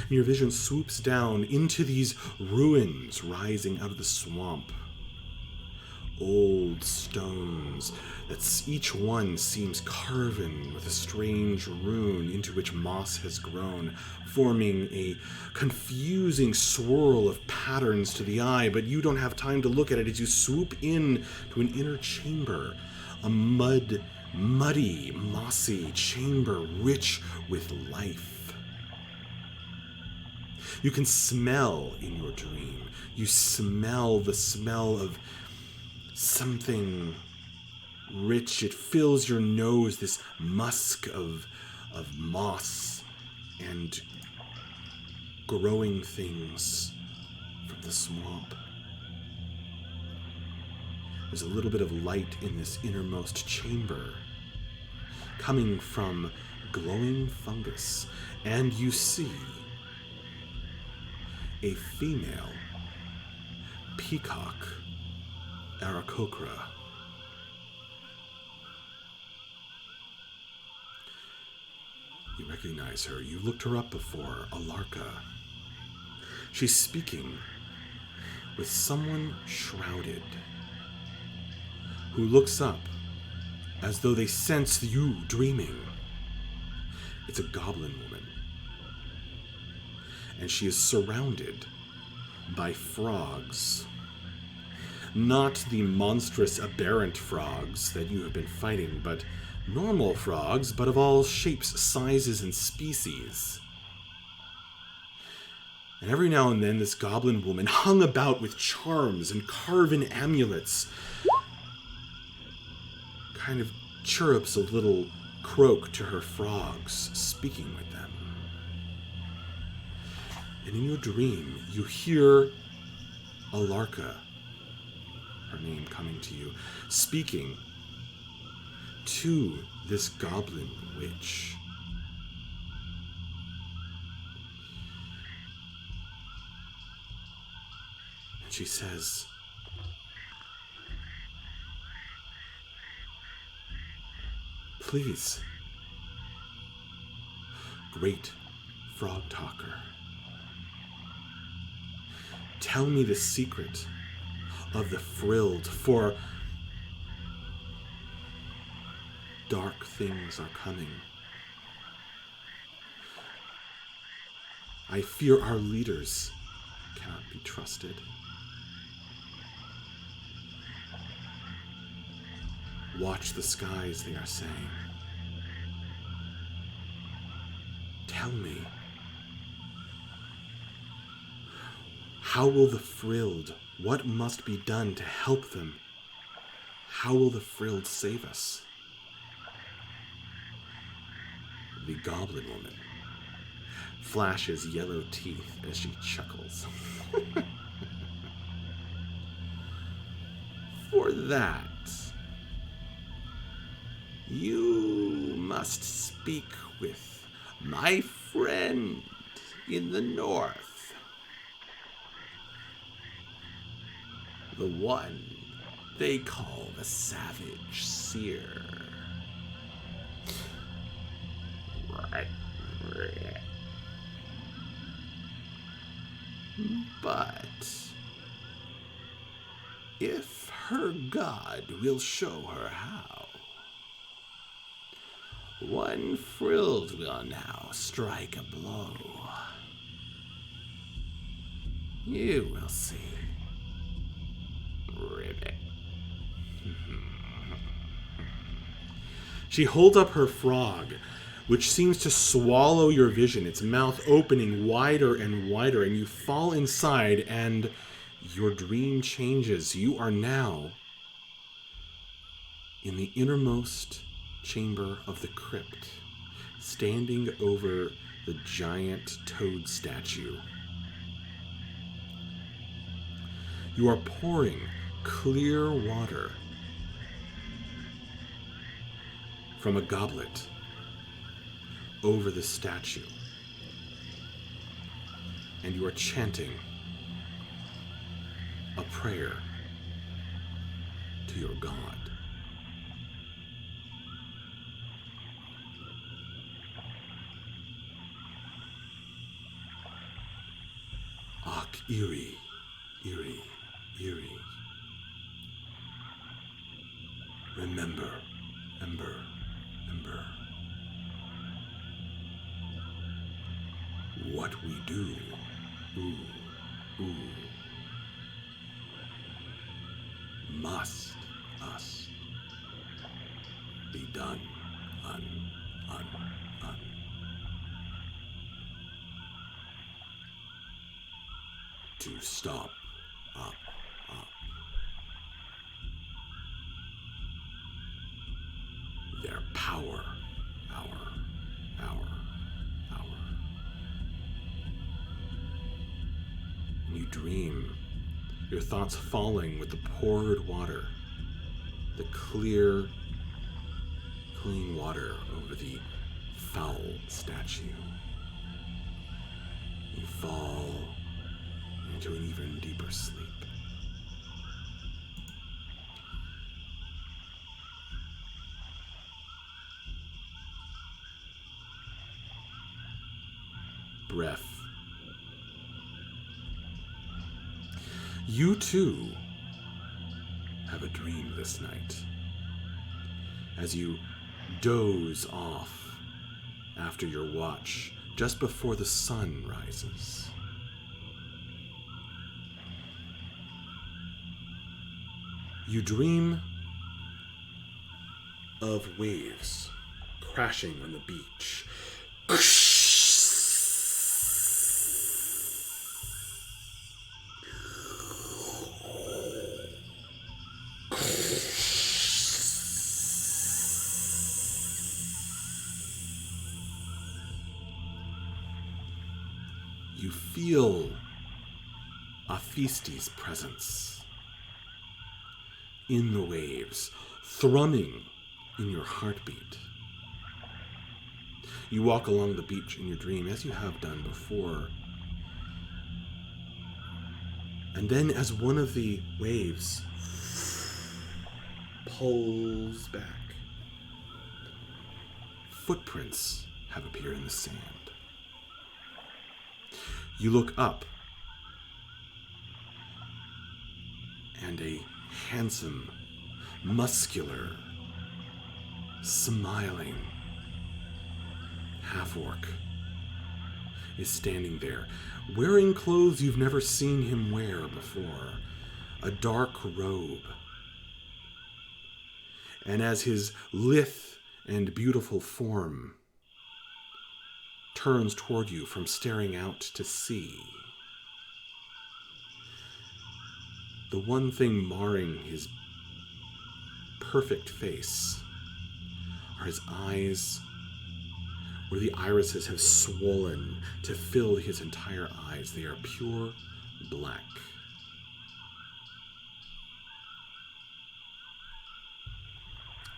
And your vision swoops down into these ruins rising out of the swamp. Old stones that each one seems carven with a strange rune into which moss has grown, forming a confusing swirl of patterns to the eye, but you don't have time to look at it as you swoop in to an inner chamber, a muddy, mossy chamber rich with life. You can smell in your dream. You smell the smell of something rich. It fills your nose, this musk of moss and growing things from of the swamp. There's a little bit of light in this innermost chamber, coming from glowing fungus, and you see a female peacock Aarakocra. You recognize her. You looked her up before, Alarka. She's speaking with someone shrouded, who looks up as though they sense you dreaming. It's a goblin woman, and she is surrounded by frogs. Not the monstrous aberrant frogs that you have been fighting, but normal frogs, but of all shapes, sizes, and species. And every now and then this goblin woman, hung about with charms and carven amulets, kind of chirrups a little croak to her frogs, speaking with them. And in your dream, you hear Alarka, her name coming to you, speaking to this goblin witch. And she says, "Please, great frog talker, tell me the secret of the frilled, for dark things are coming. I fear our leaders cannot be trusted. Watch the skies, they are saying. Tell me, how will the frilled, what must be done to help them? How will the frilled save us?" The goblin woman flashes yellow teeth as she chuckles. "For that, you must speak with my friend in the north, the one they call the Savage Seer. But if her god will show her how, one frilled will now strike a blow. You will see. Ribbit." She holds up her frog, which seems to swallow your vision, its mouth opening wider and wider, and you fall inside, and your dream changes. You are now in the innermost chamber of the crypt, standing over the giant toad statue. You are pouring clear water from a goblet over the statue, and you are chanting a prayer to your god. Ach, Eerie, Eerie, Eerie. Remember, Ember, Ember. What we do, ooh, ooh, must us be done, un. To stop, up. Their power, our. And you dream, your thoughts falling with the poured water, the clear, clean water over the foul statue. You fall into an even deeper sleep. Breath. You too have a dream this night as you doze off after your watch just before the sun rises. You dream of waves crashing on the beach. You feel Aphisti's presence in the waves, thrumming in your heartbeat. You walk along the beach in your dream as you have done before. And then as one of the waves pulls back, footprints have appeared in the sand. You look up, and a handsome, muscular, smiling half-orc is standing there, wearing clothes you've never seen him wear before, a dark robe. And as his lithe and beautiful form turns toward you from staring out to sea, the one thing marring his perfect face are his eyes, where the irises have swollen to fill his entire eyes. They are pure black.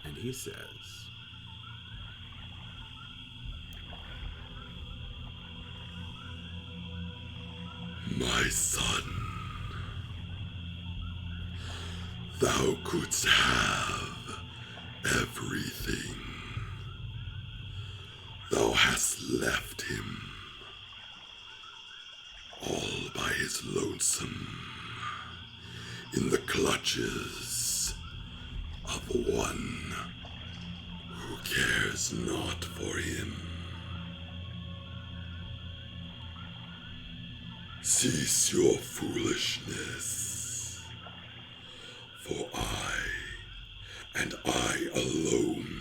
And he says, "My son, thou couldst have everything. Thou hast left him all by his lonesome in the clutches of one who cares not for him. Cease your foolishness, for I, and I alone,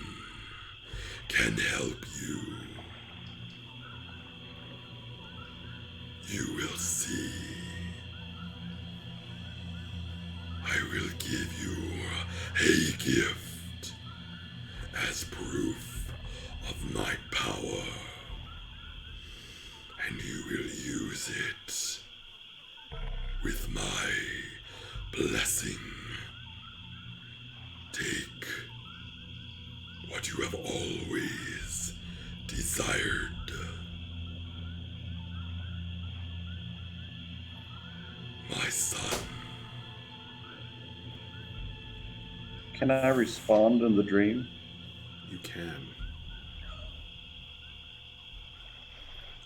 can help you. You will see. I will give you a gift as proof of my power, and you will use it with my blessing. Take what you have always desired." My son. Can I respond in the dream? You can.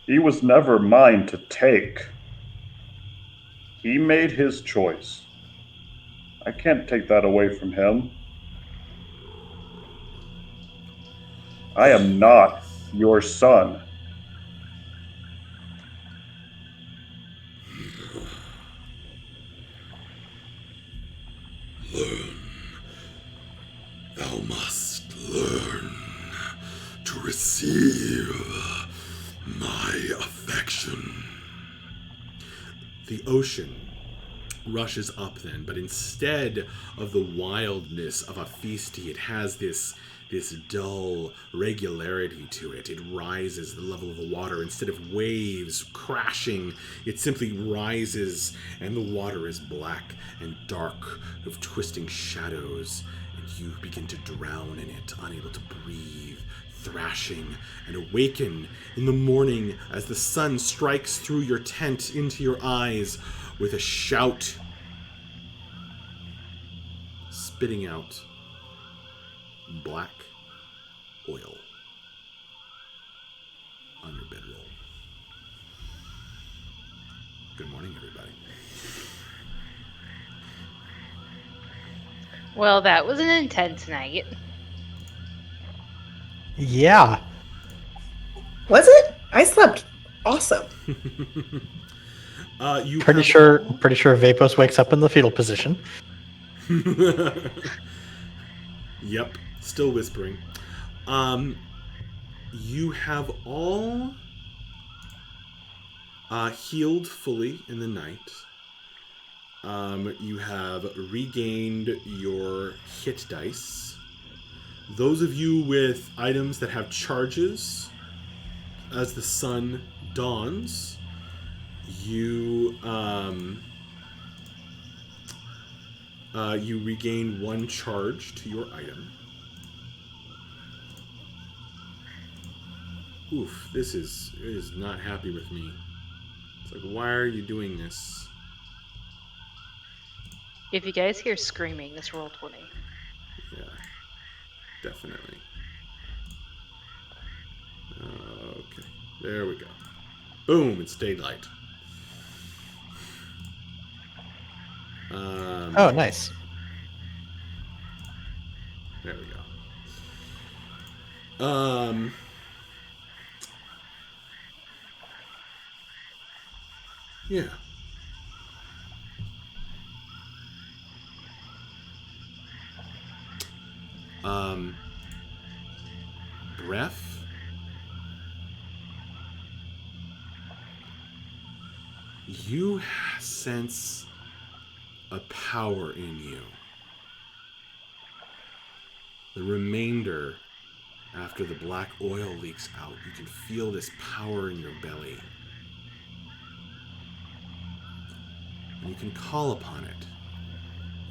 He was never mine to take. He made his choice. I can't take that away from him. I am not your son. Learn. Thou must learn to receive my affection. The ocean rushes up then, but instead of the wildness of Aphisti, it has this this dull regularity to it. It rises the level of the water. Instead of waves crashing, it simply rises, and the water is black and dark of twisting shadows, and you begin to drown in it, unable to breathe, thrashing, and awaken in the morning as the sun strikes through your tent into your eyes with a shout, spitting out black oil on your bedroll. Good morning, everybody. Well, that was an intense night. Yeah. Was it? I slept awesome. You Pretty have sure Vapos wakes up in the fetal position. Yep, still whispering. You have all healed fully in the night. You have regained your hit dice. Those of you with items that have charges, as the sun dawns, you you regain 1 charge to your item. Oof, it is not happy with me. It's like, why are you doing this? If you guys hear screaming, it's roll 20. Yeah, definitely. Okay, there we go. Boom, it's daylight. Oh, nice. There we go. Yeah. Breath. You sense a power in you. The remainder, after the black oil leaks out, you can feel this power in your belly. And you can call upon it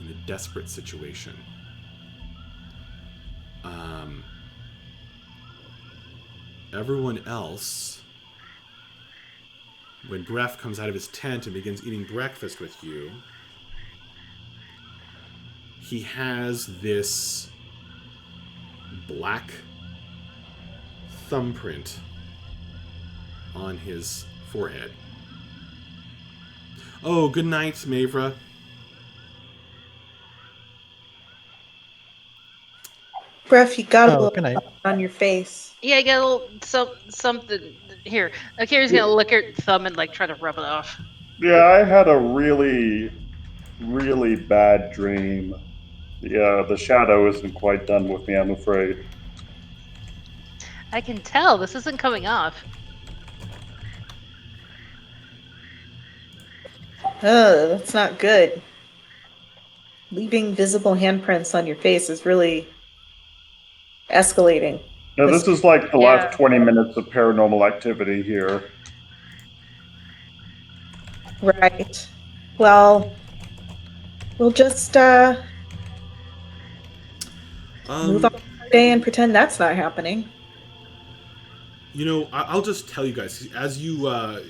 in a desperate situation. Everyone else, when Breath comes out of his tent and begins eating breakfast with you, he has this black thumbprint on his forehead. Oh, good night, Mavra. Breath, you got a Oh, little good night. on your face. Yeah, I got a little something here. Akira's gonna lick her thumb and like try to rub it off. Yeah, I had a really, really bad dream. Yeah, the shadow isn't quite done with me, I'm afraid. I can tell this isn't coming off. That's not good. Leaving visible handprints on your face is really escalating. Now, this is like the Yeah. last 20 minutes of paranormal activity here. Right. Well, we'll just move on with our day and pretend that's not happening. You know, I'll just tell you guys, as you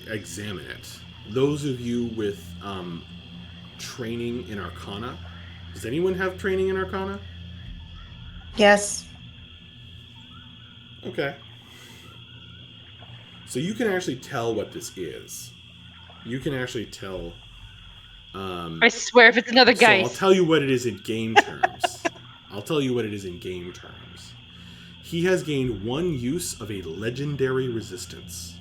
examine it, those of you with training in Arcana, does anyone have training in Arcana? Yes. Okay. So you can actually tell what this is. You can actually tell. I swear, if it's another So guy. I'll tell you what it is in game terms. I'll tell you what it is in game terms. He has gained 1 use of a legendary resistance.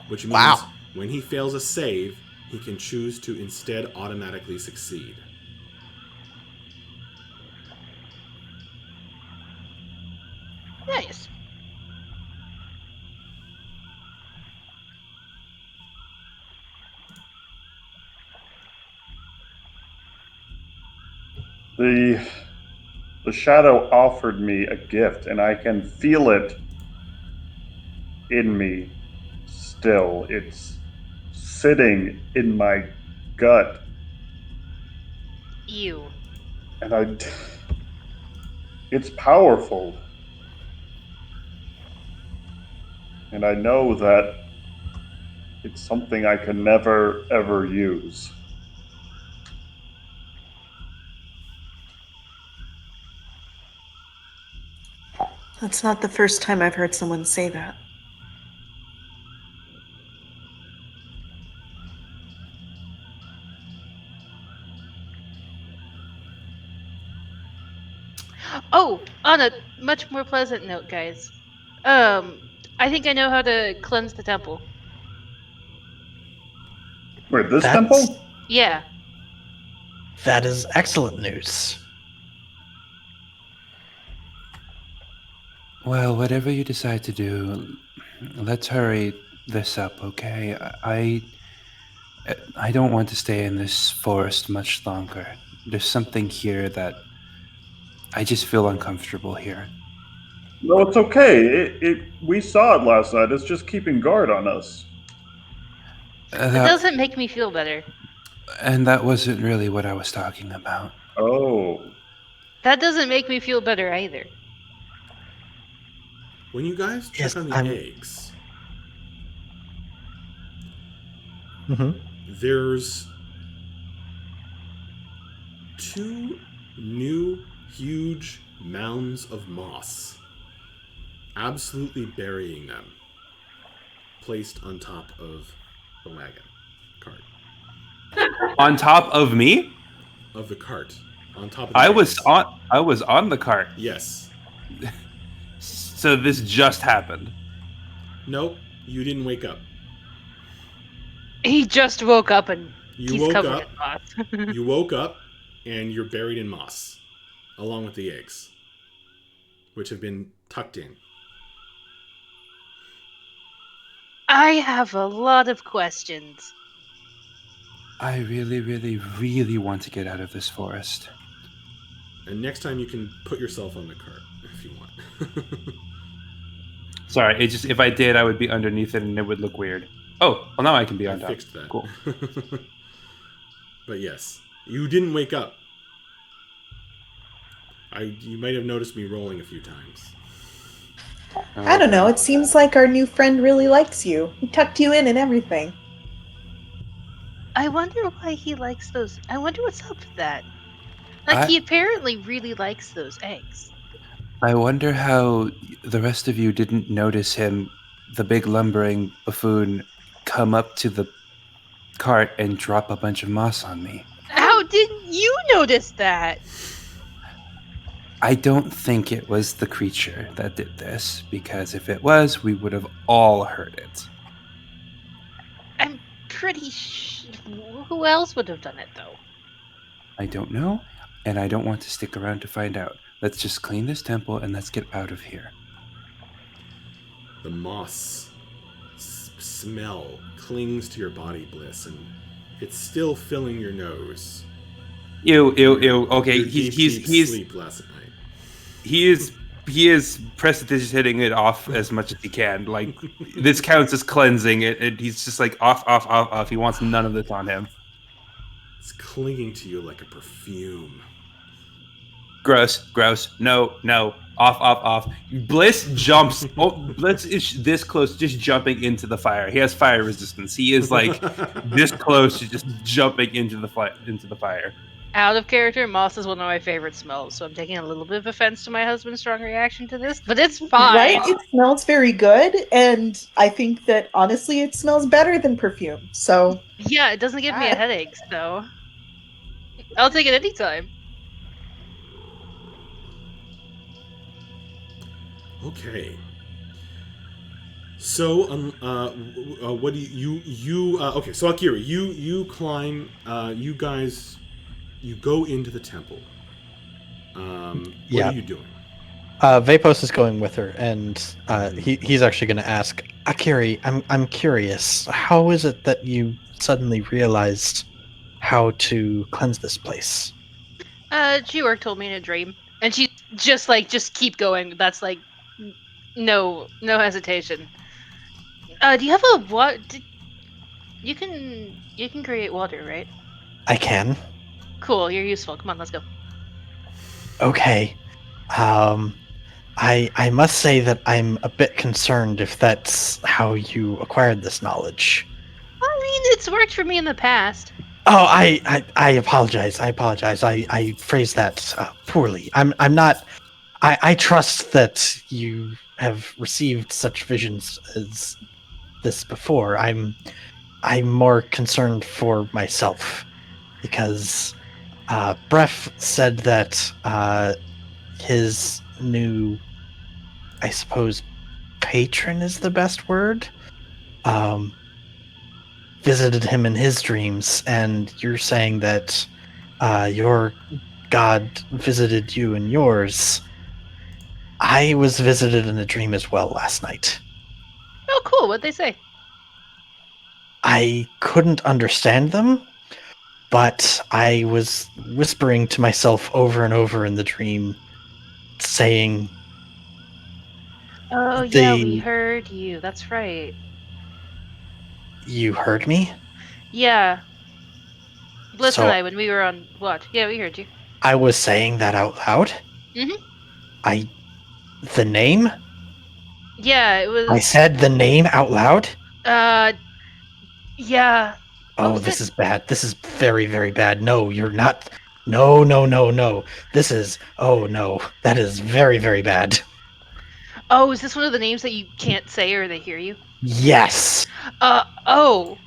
Which means Wow. when he fails a save, he can choose to instead automatically succeed. Nice. The The shadow offered me a gift, and I can feel it in me still. It's sitting in my gut, You. and it's powerful. And I know that it's something I can never, ever use. That's not the first time I've heard someone say that. Oh, on a much more pleasant note, guys. I think I know how to cleanse the temple. Wait, this That's temple? Yeah. that is excellent news. Well, whatever you decide to do, let's hurry this up, okay? I don't want to stay in this forest much longer. There's something here that I just feel uncomfortable here. No, it's okay. We saw it last night. It's just keeping guard on us. It That, doesn't make me feel better. and that wasn't really what I was talking about. Oh. That doesn't make me feel better either. When you guys check Yes, on the I'm- eggs, Mhm. there's 2 new huge mounds of moss, absolutely burying them, placed on top of the wagon cart. On top of me? Of the cart. On top of the I eggs. was on the cart. Yes. So this just happened. Nope, you didn't wake up. He just woke up and You he's woke covered up. in moss. You woke up and you're buried in moss, along with the eggs, which have been tucked in. I have a lot of questions. I really, really, really want to get out of this forest. And next time you can put yourself on the cart if you want. Sorry, it just if I did, I would be underneath it and it would look weird. Oh, well now I can be I on top. fixed that. Cool. But yes, you didn't wake up. You might have noticed me rolling a few times. I don't know. It seems like our new friend really likes you. He tucked you in and everything. I wonder why he likes those. I wonder what's up with that. Like, he apparently really likes those eggs. I wonder how the rest of you didn't notice him, the big lumbering buffoon, come up to the cart and drop a bunch of moss on me. How didn't you notice that? I don't think it was the creature that did this, because if it was, we would have all heard it. I'm pretty who else would have done it, though? I don't know, and I don't want to stick around to find out. Let's just clean this temple and let's get out of here. The moss smell clings to your body, Bliss, and it's still filling your nose. Ew. Okay, Your he's sleep last night. he is prestidigitating it off as much as he can. Like, this counts as cleansing it, and he's just like off. He wants none of this on him. It's clinging to you like a perfume. Gross. No. Off. Bliss jumps. Oh, Bliss is this close, just jumping into the fire. He has fire resistance. He is like this close to just jumping into the fire. Out of character, moss is one of my favorite smells, so I'm taking a little bit of offense to my husband's strong reaction to this, but it's fine. Right? It smells very good, and I think that honestly it smells better than perfume. So Yeah, it doesn't give me a headache, so I'll take it anytime. Okay. So, what do you okay, so Akira, you climb, you guys, you go into the temple. What Yeah. are you doing? Vapos is going with her, and he's actually going to ask Akiri. I'm curious. How is it that you suddenly realized how to cleanse this place? Georg told me in a dream. And she just keep going. That's like no hesitation. Do you have a what? You can create water, right? I can. Cool, you're useful. Come on, let's go. Okay. Um, I must say that I'm a bit concerned if that's how you acquired this knowledge. I mean, it's worked for me in the past. Oh, I apologize. I apologize. I phrased that poorly. I'm not. I trust that you have received such visions as this before. I'm more concerned for myself because Bref said that his new, I suppose, patron is the best word. Visited him in his dreams, and you're saying that your god visited you in yours. I was visited in a dream as well last night. Oh, cool. What'd they say? I couldn't understand them, but I was whispering to myself over and over in the dream, saying Oh, yeah, we they. heard you. That's right. You heard me? Yeah, Bliss and So I, when we were on watch. Yeah, we heard you. I was saying that out loud? Mhm. I. The name? Yeah, it I was. said the name out loud? Uh, yeah. What Oh, was this it? is bad. This is very, very bad. No, you're not. No, no, no, no. This is. Oh, no. That is very, very bad. Oh, is this one of the names that you can't say or they hear you? Yes. Oh.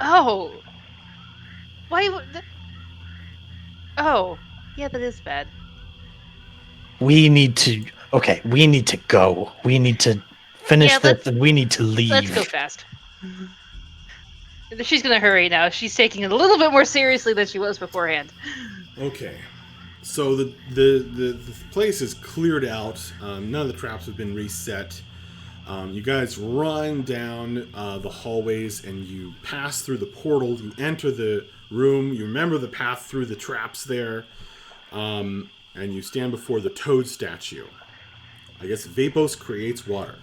Oh. Why would. Oh. Yeah, that is bad. We need to. Okay, we need to go. We need to finish Yeah, this and we need to leave. let's go fast. She's gonna hurry now. She's taking it a little bit more seriously than she was beforehand. Okay. So the place is cleared out. None of the traps have been reset. You guys run down the hallways and you pass through the portal. You enter the room. You remember the path through the traps there. And you stand before the toad statue. I guess Vapos creates water.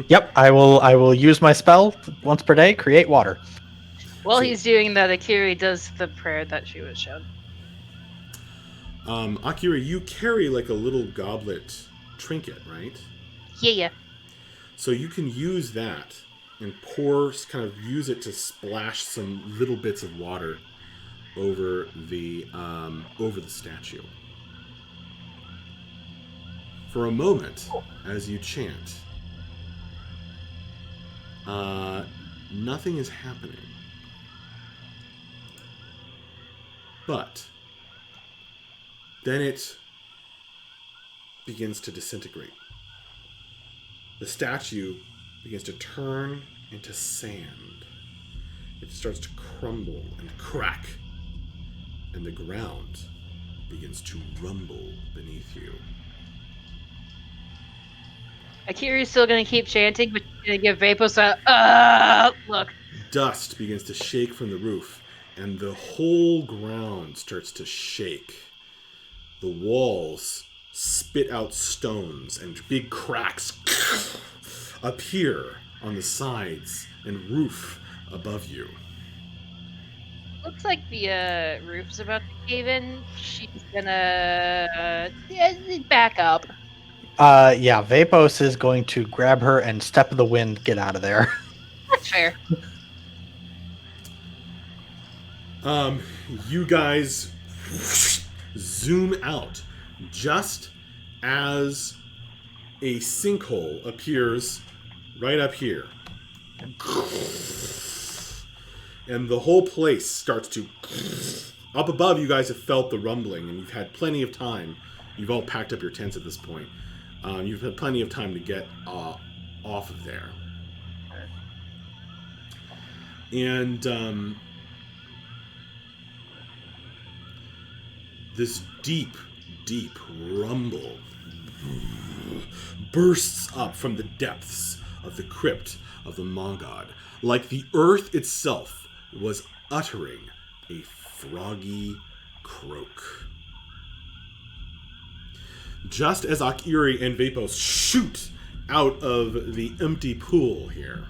Yep, I will use my spell once per day, create water. While So- he's doing that, Akiri does the prayer that she was shown. Akira, you carry like a little goblet trinket, right? Yeah. So you can use that and kind of use it to splash some little bits of water over the statue. For a moment, as you chant, nothing is happening. But then it begins to disintegrate. The statue begins to turn into sand. It starts to crumble and crack, and the ground begins to rumble beneath you. Akiri's still gonna keep chanting, but she's gonna give Vapos a look. Dust begins to shake from the roof, and the whole ground starts to shake. The walls spit out stones, and big cracks appear on the sides and roof above you. Looks like the roof's about to cave in. She's gonna back up. Yeah, Vapos is going to grab her and step of the wind, get out of there. That's fair. You guys zoom out just as a sinkhole appears right up here. And the whole place starts to... Up above, you guys have felt the rumbling, and you've had plenty of time. You've all packed up your tents at this point. You've had plenty of time to get off of there. And this deep, deep rumble bursts up from the depths of the crypt of the Mongod, like the earth itself was uttering a froggy croak. just as Akiri and Vapos shoot out of the empty pool here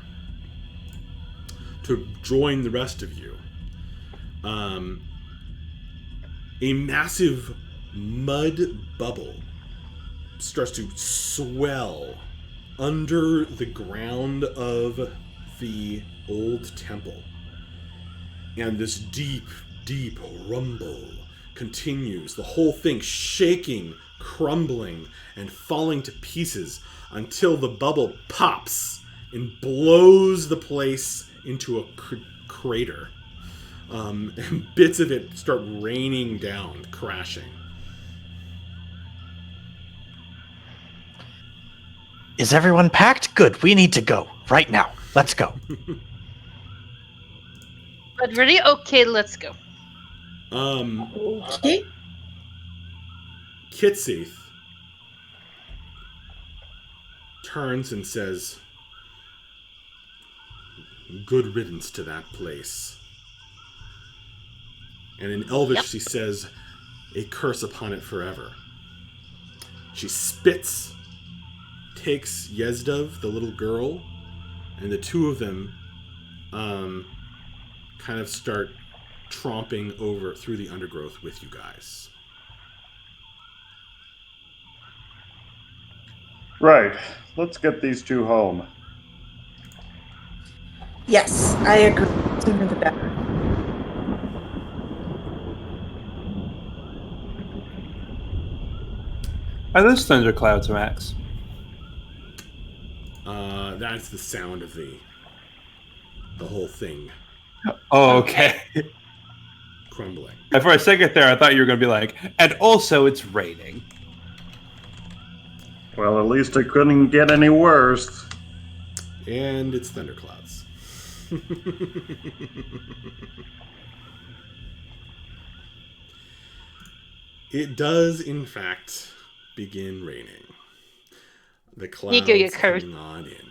to join the rest of you. A massive mud bubble starts to swell under the ground of the old temple. And this deep, deep rumble continues, the whole thing shaking, crumbling, and falling to pieces until the bubble pops and blows the place into a crater. And bits of it start raining down, crashing. Is everyone packed? Good. We need to go right now. Let's go. But ready? Okay, let's go. Okay. Kitseeth turns and says, "Good riddance to that place." And in Elvish, she says, "A curse upon it forever." She spits, takes Yezdov, the little girl, and the two of them kind of start tromping over through the undergrowth with you guys. Right. Let's get these two home. Yes, I agree. Sooner the better. Are those thunderclouds, Max? That's the sound of the whole thing Oh, okay. crumbling. And for a second there, I thought you were going to be like, and also it's raining. Well, at least it couldn't get any worse. And it's thunderclouds. It does, in fact, begin raining. The clouds Nico, you curse. coming on in.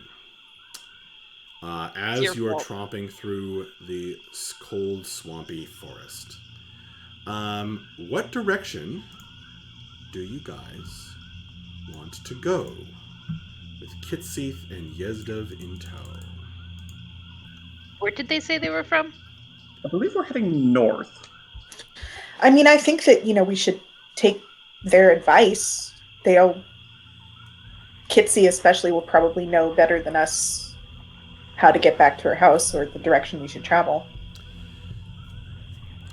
As It's your you are fault. tromping through the cold, swampy forest. What direction do you guys want to go? With Kitseeth and Yezdov in tow. Where did they say they were from? I believe we're heading north. I mean, I think that, we should take their advice. Kitsy especially will probably know better than us how to get back to her house or the direction we should travel.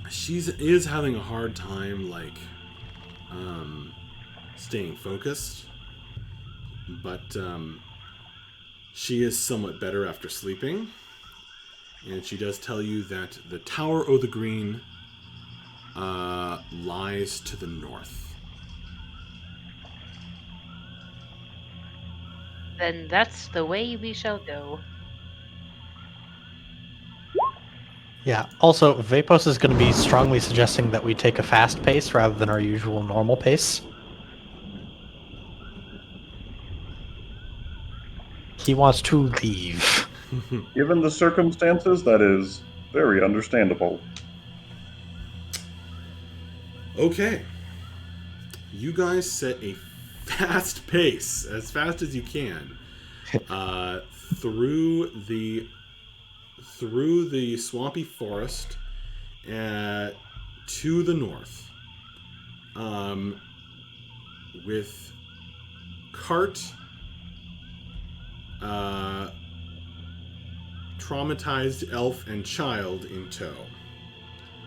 She is having a hard time, staying focused. But she is somewhat better after sleeping. And she does tell you that the Tower o' the Green lies to the north. Then that's the way we shall go. Yeah. Also, Vapos is going to be strongly suggesting that we take a fast pace rather than our usual normal pace. He wants to leave. Given the circumstances, that is very understandable. Okay. You guys set a fast pace, as fast as you can, through the swampy forest to the north, with cart, traumatized elf and child in tow.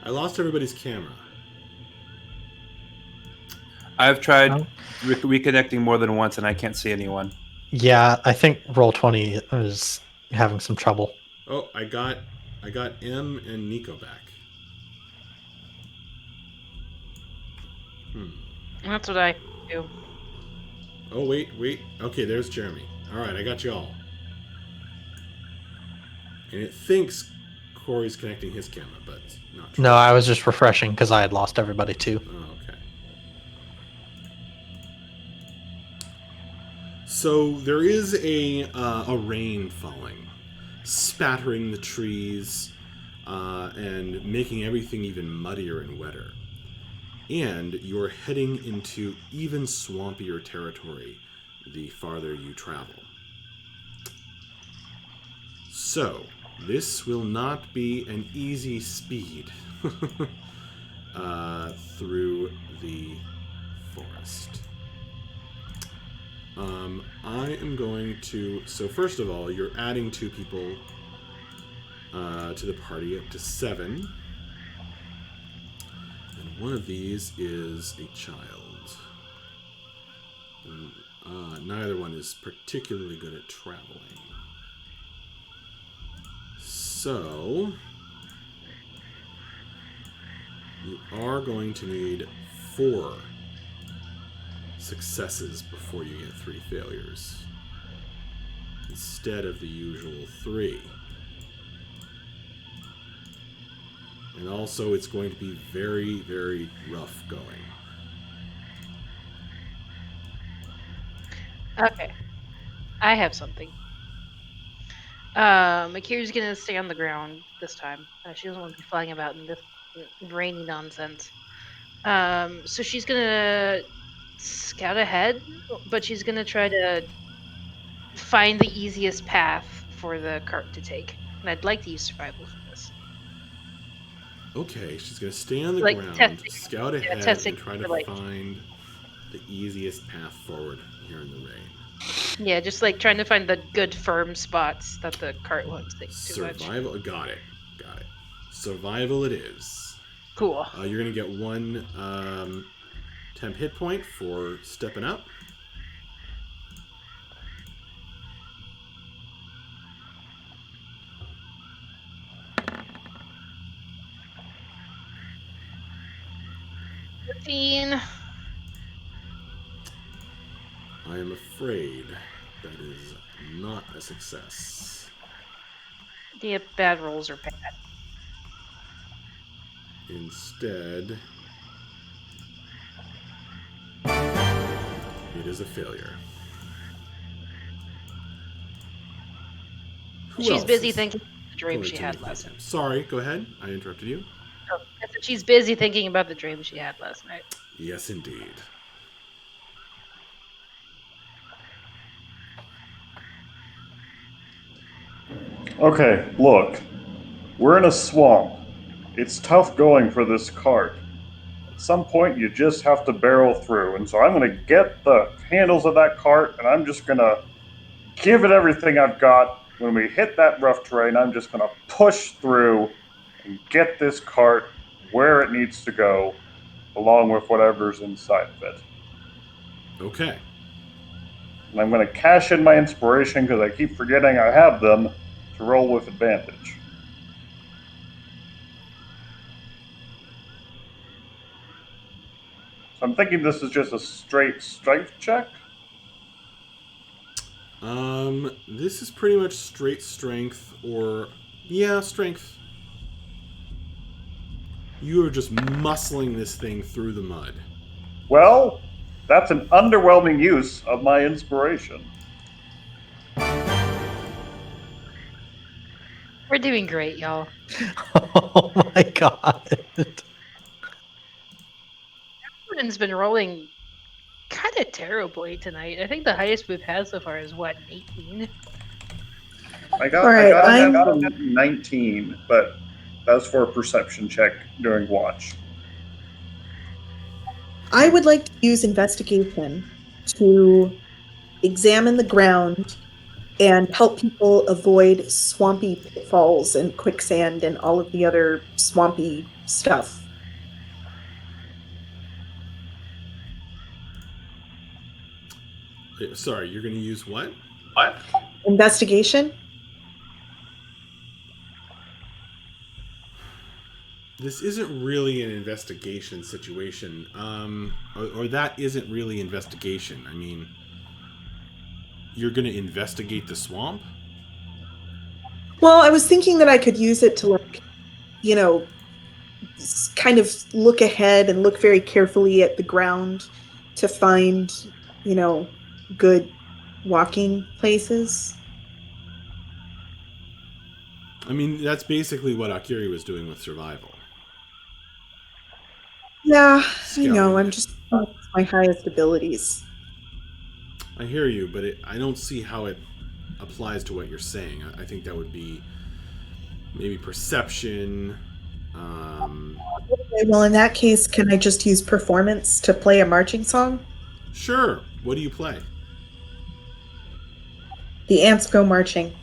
I lost everybody's camera. I've tried Oh. reconnecting more than once, and I can't see anyone. Yeah, I think Roll20 is having some trouble. Oh, I got M and Nico back. That's what I do. Oh, wait. Okay, there's Jeremy. All right, I got you all. And it thinks Corey's connecting his camera, but it's not true. No, I was just refreshing because I had lost everybody too. Oh, okay. So there is a rain falling, spattering the trees, and making everything even muddier and wetter. and you're heading into even swampier territory the farther you travel. So, this will not be an easy speed through the forest. I am going to... So first of all, you're adding 2 people to the party up to 7. And one of these is a child. And, neither one is particularly good at traveling. So, you are going to need 4 successes before you get 3 failures, instead of the usual 3. And also, it's going to be very, very rough going. Okay. I have something. Akira's gonna stay on the ground this time. She doesn't want to be flying about in this rainy nonsense. So she's gonna scout ahead, but she's gonna try to find the easiest path for the cart to take. And I'd like to use survival for this. Okay, she's going to stay on the Like ground, testing, scout ahead, testing and try to for, like, find the easiest path forward here in the rain. yeah, just like trying to find the good firm spots that the cart won't sink too much. Survival. Got it. Survival it is. Cool. You're going to get 1 temp hit point for stepping up. I am afraid that is not a success. Yeah, bad rolls are bad. Instead, it is a failure. Who She's else busy is thinking about the dream going she to had make the last night. attempt? Sorry, go ahead. I interrupted you. Oh, I said she's busy thinking about the dream she had last night. Yes, indeed. Okay, look. We're in a swamp. It's tough going for this cart. At some point, you just have to barrel through. And so I'm going to get the handles of that cart, and I'm just going to give it everything I've got. When we hit that rough terrain, I'm just going to push through and get this cart where it needs to go, along with whatever's inside of it. Okay. And I'm going to cash in my inspiration, because I keep forgetting I have them, to roll with advantage. So I'm thinking this is just a straight strength check. This is pretty much straight strength, or... Yeah, strength. You are just muscling this thing through the mud. Well, that's an underwhelming use of my inspiration. We're doing great, y'all. Oh my god. Jordan's been rolling kind of terribly tonight. I think the highest we've had so far is what, 18? I got Alright, a I'm- 19, but that was for a perception check during watch. I would like to use investigation to examine the ground and help people avoid swampy pitfalls and quicksand and all of the other swampy stuff. Sorry, you're going to use what? What? Investigation? This isn't really an investigation situation, or that isn't really investigation. I mean, you're going to investigate the swamp? Well, I was thinking that I could use it to, like, you know, kind of look ahead and look very carefully at the ground to find, you know, good walking places. I mean, that's basically what Akiri was doing with survival. Yeah, I scouting know. I'm it. just my highest abilities. I hear you, but I don't see how it applies to what you're saying. I think that would be maybe perception. Okay, well, in that case, can I just use performance to play a marching song? Sure. What do you play? The ants go marching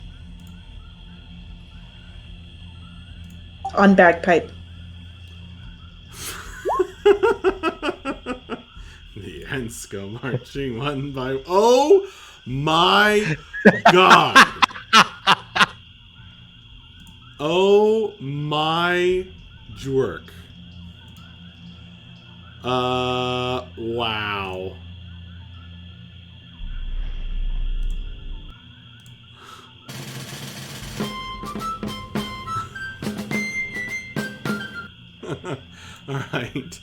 on bagpipe. The ants go marching one by. Oh my god! Oh my jerk! Wow. All right.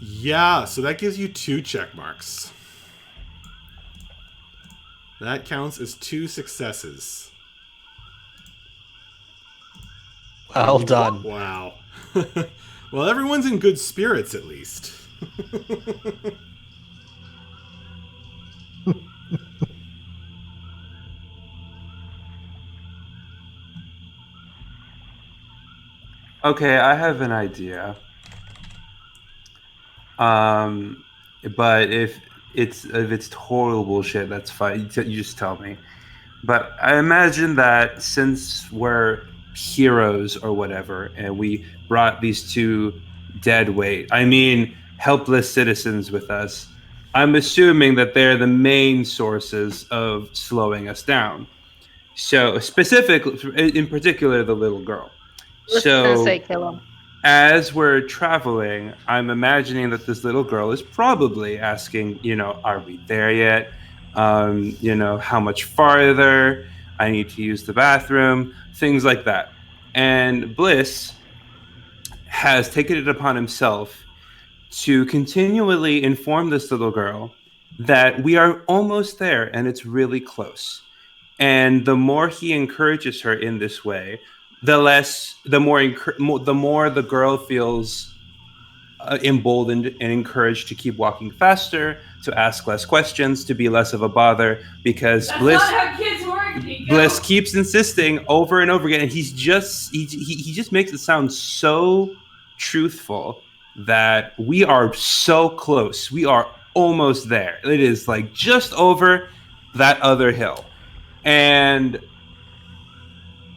Yeah, so that gives you 2 check marks. That counts as 2 successes. Well done. Wow. Well, everyone's in good spirits at least. Okay, I have an idea. But if it's total bullshit, that's fine. You just tell me. But I imagine that since we're heroes or whatever, and we brought these 2 dead weight, I mean helpless citizens with us, I'm assuming that they're the main sources of slowing us down. So specifically, in particular, the little girl. I was gonna So say kill him. as we're traveling, I'm imagining that this little girl is probably asking, are we there yet? How much farther? I need to use the bathroom, things like that. And Bliss has taken it upon himself to continually inform this little girl that we are almost there and it's really close. And the more he encourages her in this way, the more the girl feels emboldened and encouraged to keep walking faster, to ask less questions, to be less of a bother, because That's not how kids work, Nico. Bliss keeps insisting over and over again, and he just makes it sound so truthful that we are so close. We are almost there. It is like just over that other hill. And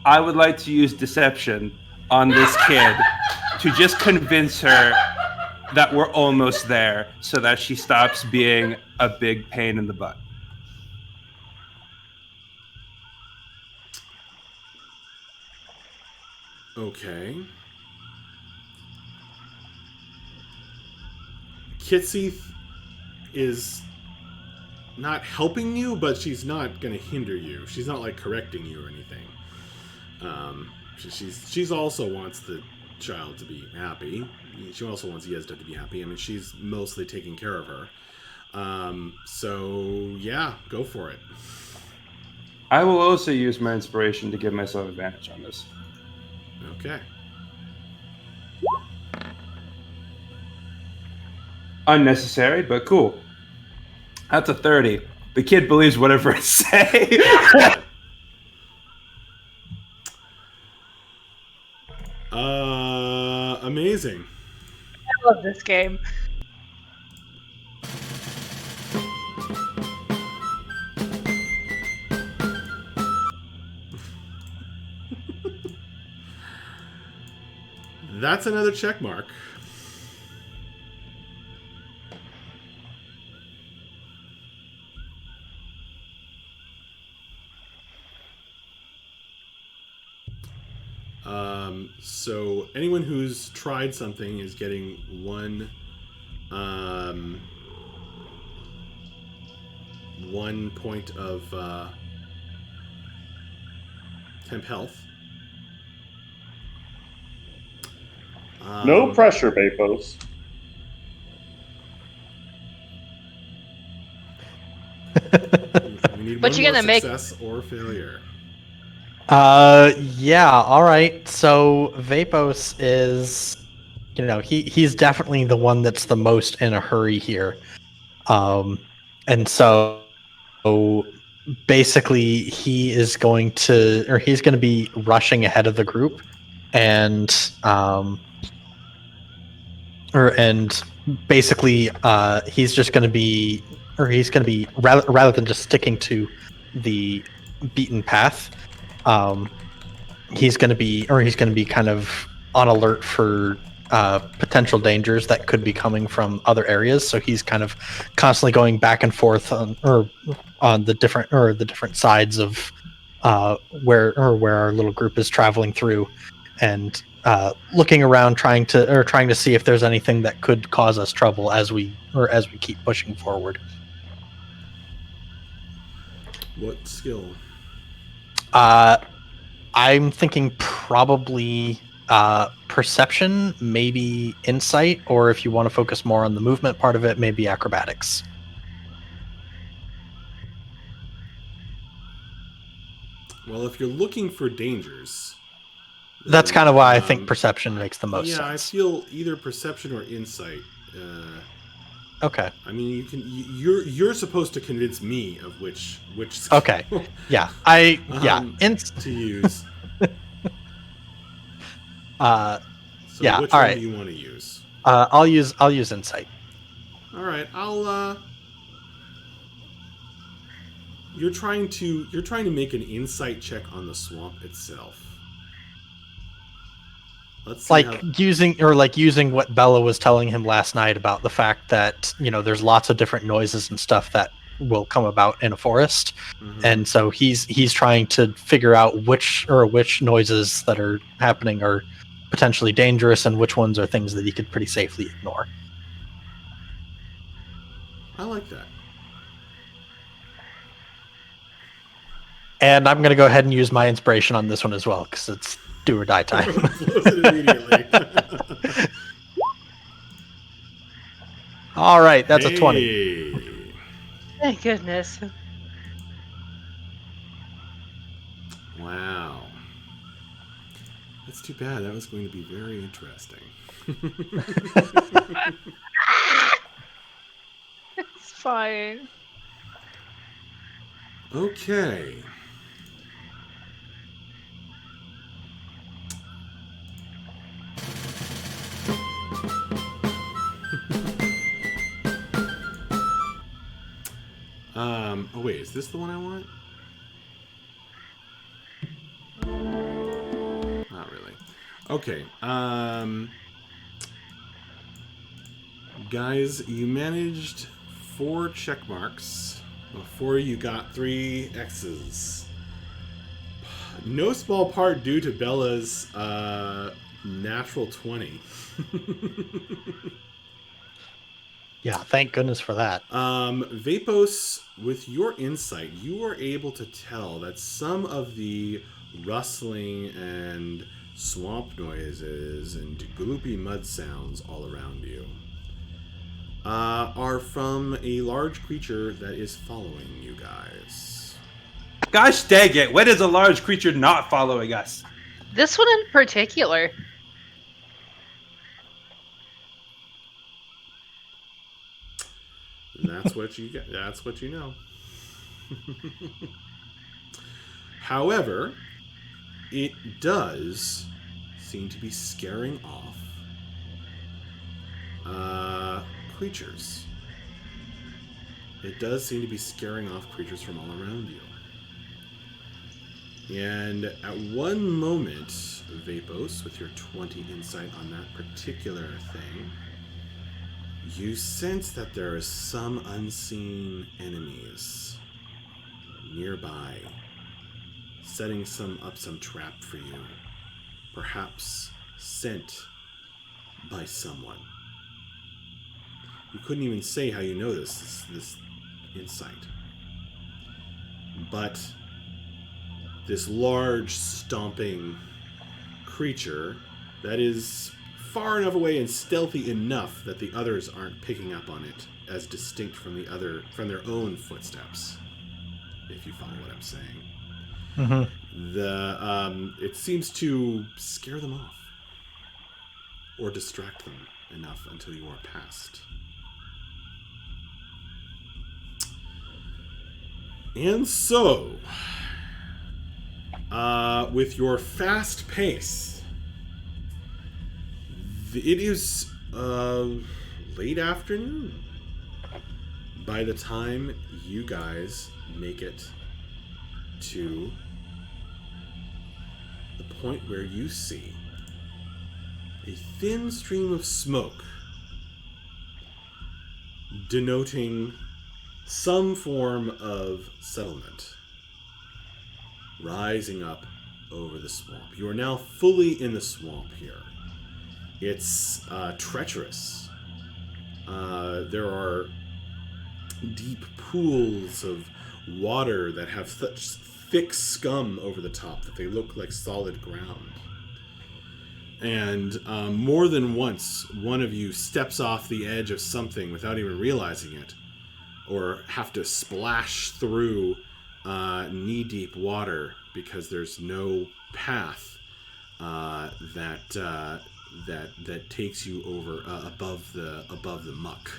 I would like to use deception on this kid to just convince her that we're almost there so that she stops being a big pain in the butt. Okay. Kitsy is not helping you, but she's not going to hinder you. She's not like correcting you or anything. She's also wants the child to be happy. She also wants Yezda to be happy. I mean, she's mostly taking care of her. So yeah, go for it. I will also use my inspiration to give myself advantage on this. Okay. Unnecessary, but cool. That's a 30. The kid believes whatever I say. Amazing. I love this game. That's another check mark. So anyone who's tried something is getting 1 point of temp health. No pressure, Bapos. We need But one you're more gonna make- success or failure. Yeah, all right. So Vapos is he's definitely the one that's the most in a hurry here. And so basically he's going to be rushing ahead of the group, and basically he's going to be rather than just sticking to the beaten path. He's going to be kind of on alert for potential dangers that could be coming from other areas. So he's kind of constantly going back and forth on the different sides of where our little group is traveling through, and looking around, trying to see if there's anything that could cause us trouble as we keep pushing forward. What skill? I'm thinking probably perception, maybe insight, or if you want to focus more on the movement part of it, maybe acrobatics. Well, if you're looking for dangers, that's kind of why I think perception makes the most sense. Yeah, I feel either perception or insight. Okay. I mean, you're supposed to convince me of which skill. Okay. Yeah. to use. So yeah. Which all one right. do you want to use? I'll use insight. All right. You're trying to make an insight check on the swamp itself. Let's see using what Bella was telling him last night about the fact that there's lots of different noises and stuff that will come about in a forest, and so he's trying to figure out which noises that are happening are potentially dangerous and which ones are things that he could pretty safely ignore. I like that. And I'm going to go ahead and use my inspiration on this one as well, because it's do or die time. Close it immediately. All right, that's a 20. Thank goodness. Wow. That's too bad. That was going to be very interesting. It's fine. Okay. Oh wait, is this the one I want? Not really. Okay. Guys, you managed 4 check marks before you got 3 X's. No small part due to Bella's natural 20. Yeah, thank goodness for that. Vapos, with your insight, you are able to tell that some of the rustling and swamp noises and gloopy mud sounds all around you are from a large creature that is following you guys. Gosh dang it, when is a large creature not following us? This one in particular. That's what you get. That's what you know. However, it does seem to be scaring off creatures. It does seem to be scaring off creatures from all around you. And at one moment, Vapos, with your 20 insight on that particular thing, you sense that there are some unseen enemies nearby, setting some trap for you, perhaps sent by someone. You couldn't even say how you know this insight. But this large, stomping creature that is far enough away and stealthy enough that the others aren't picking up on it as distinct from their own footsteps, if you follow what I'm saying. Mm-hmm. It seems to scare them off. or distract them enough until you are past. And so, with your fast pace, it is late afternoon by the time you guys make it to the point where you see a thin stream of smoke denoting some form of settlement rising up over the swamp. You are now fully in the swamp here. It's treacherous. There are deep pools of water that have such thick scum over the top that they look like solid ground. And more than once, one of you steps off the edge of something without even realizing it, or have to splash through knee-deep water because there's no path that takes you over above the muck.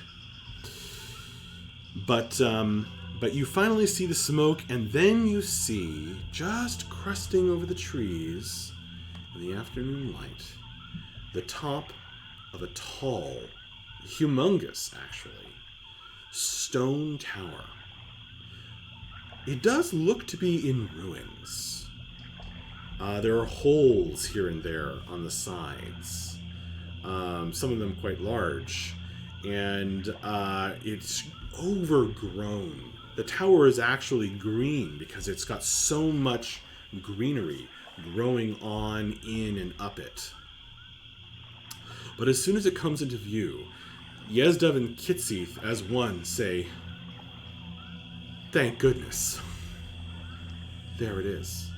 But you finally see the smoke, and then you see, just crusting over the trees in the afternoon light, the top of a tall, humongous actually, stone tower. It does look to be in ruins. There are holes here and there on the sides, some of them quite large, and it's overgrown. The tower is actually green because it's got so much greenery growing on, in, and up it. But as soon as it comes into view, Yezdev and Kitsith, as one, say, "Thank goodness. There it is.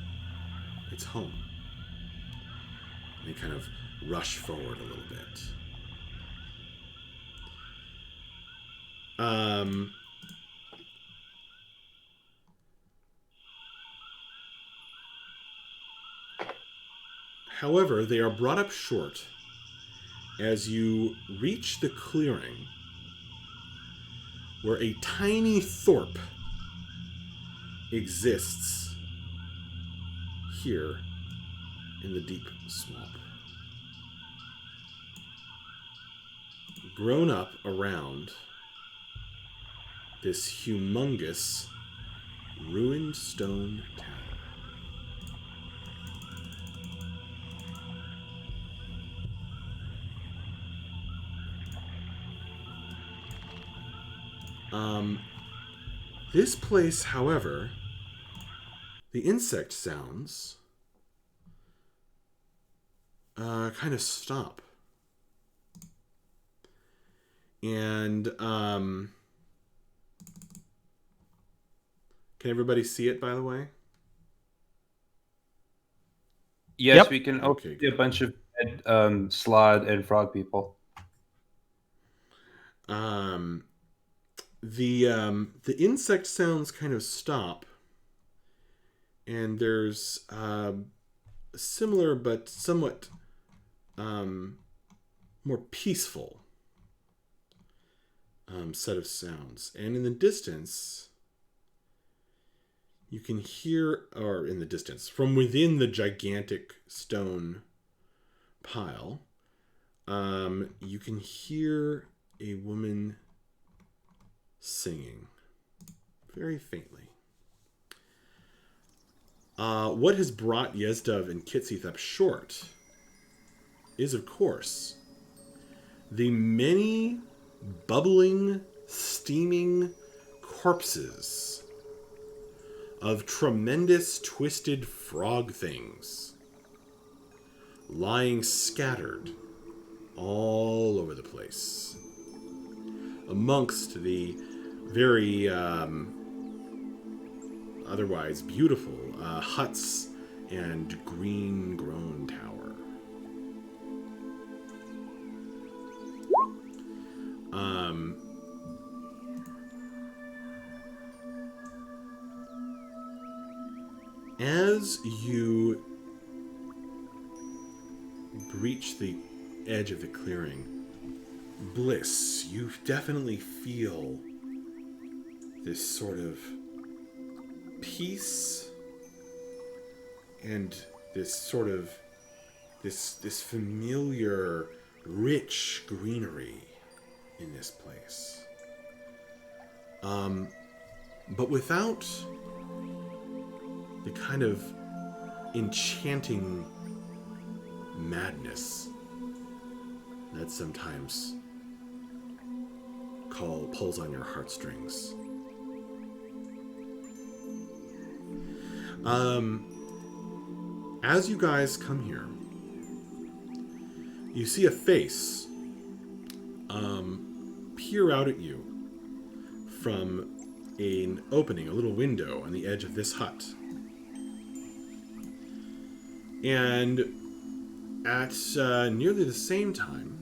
It's home." And they kind of rush forward a little bit. However, they are brought up short as you reach the clearing where a tiny thorp exists here in the deep swamp. Grown up around this humongous ruined stone tower. This place, however, the insect sounds kind of stop. And can everybody see it, by the way? Yes, Yep. we can Okay, see a bunch of dead, slod and frog people. The insect sounds kind of stop, and there's similar but somewhat more peaceful set of sounds. And in the distance, you can hear, or in the distance, from within the gigantic stone pile, you can hear a woman singing very faintly. What has brought Yezdev and Kitsith up short is, of course, the many bubbling, steaming corpses of tremendous twisted frog things lying scattered all over the place amongst the very otherwise beautiful huts and green grown tower. As you breach the edge of the clearing. Bliss, you definitely feel this sort of peace and this sort of this familiar, rich greenery in this place. But without the kind of enchanting madness that sometimes pulls on your heartstrings. As you guys come here, you see a face peer out at you from an opening, a little window on the edge of this hut. And at nearly the same time,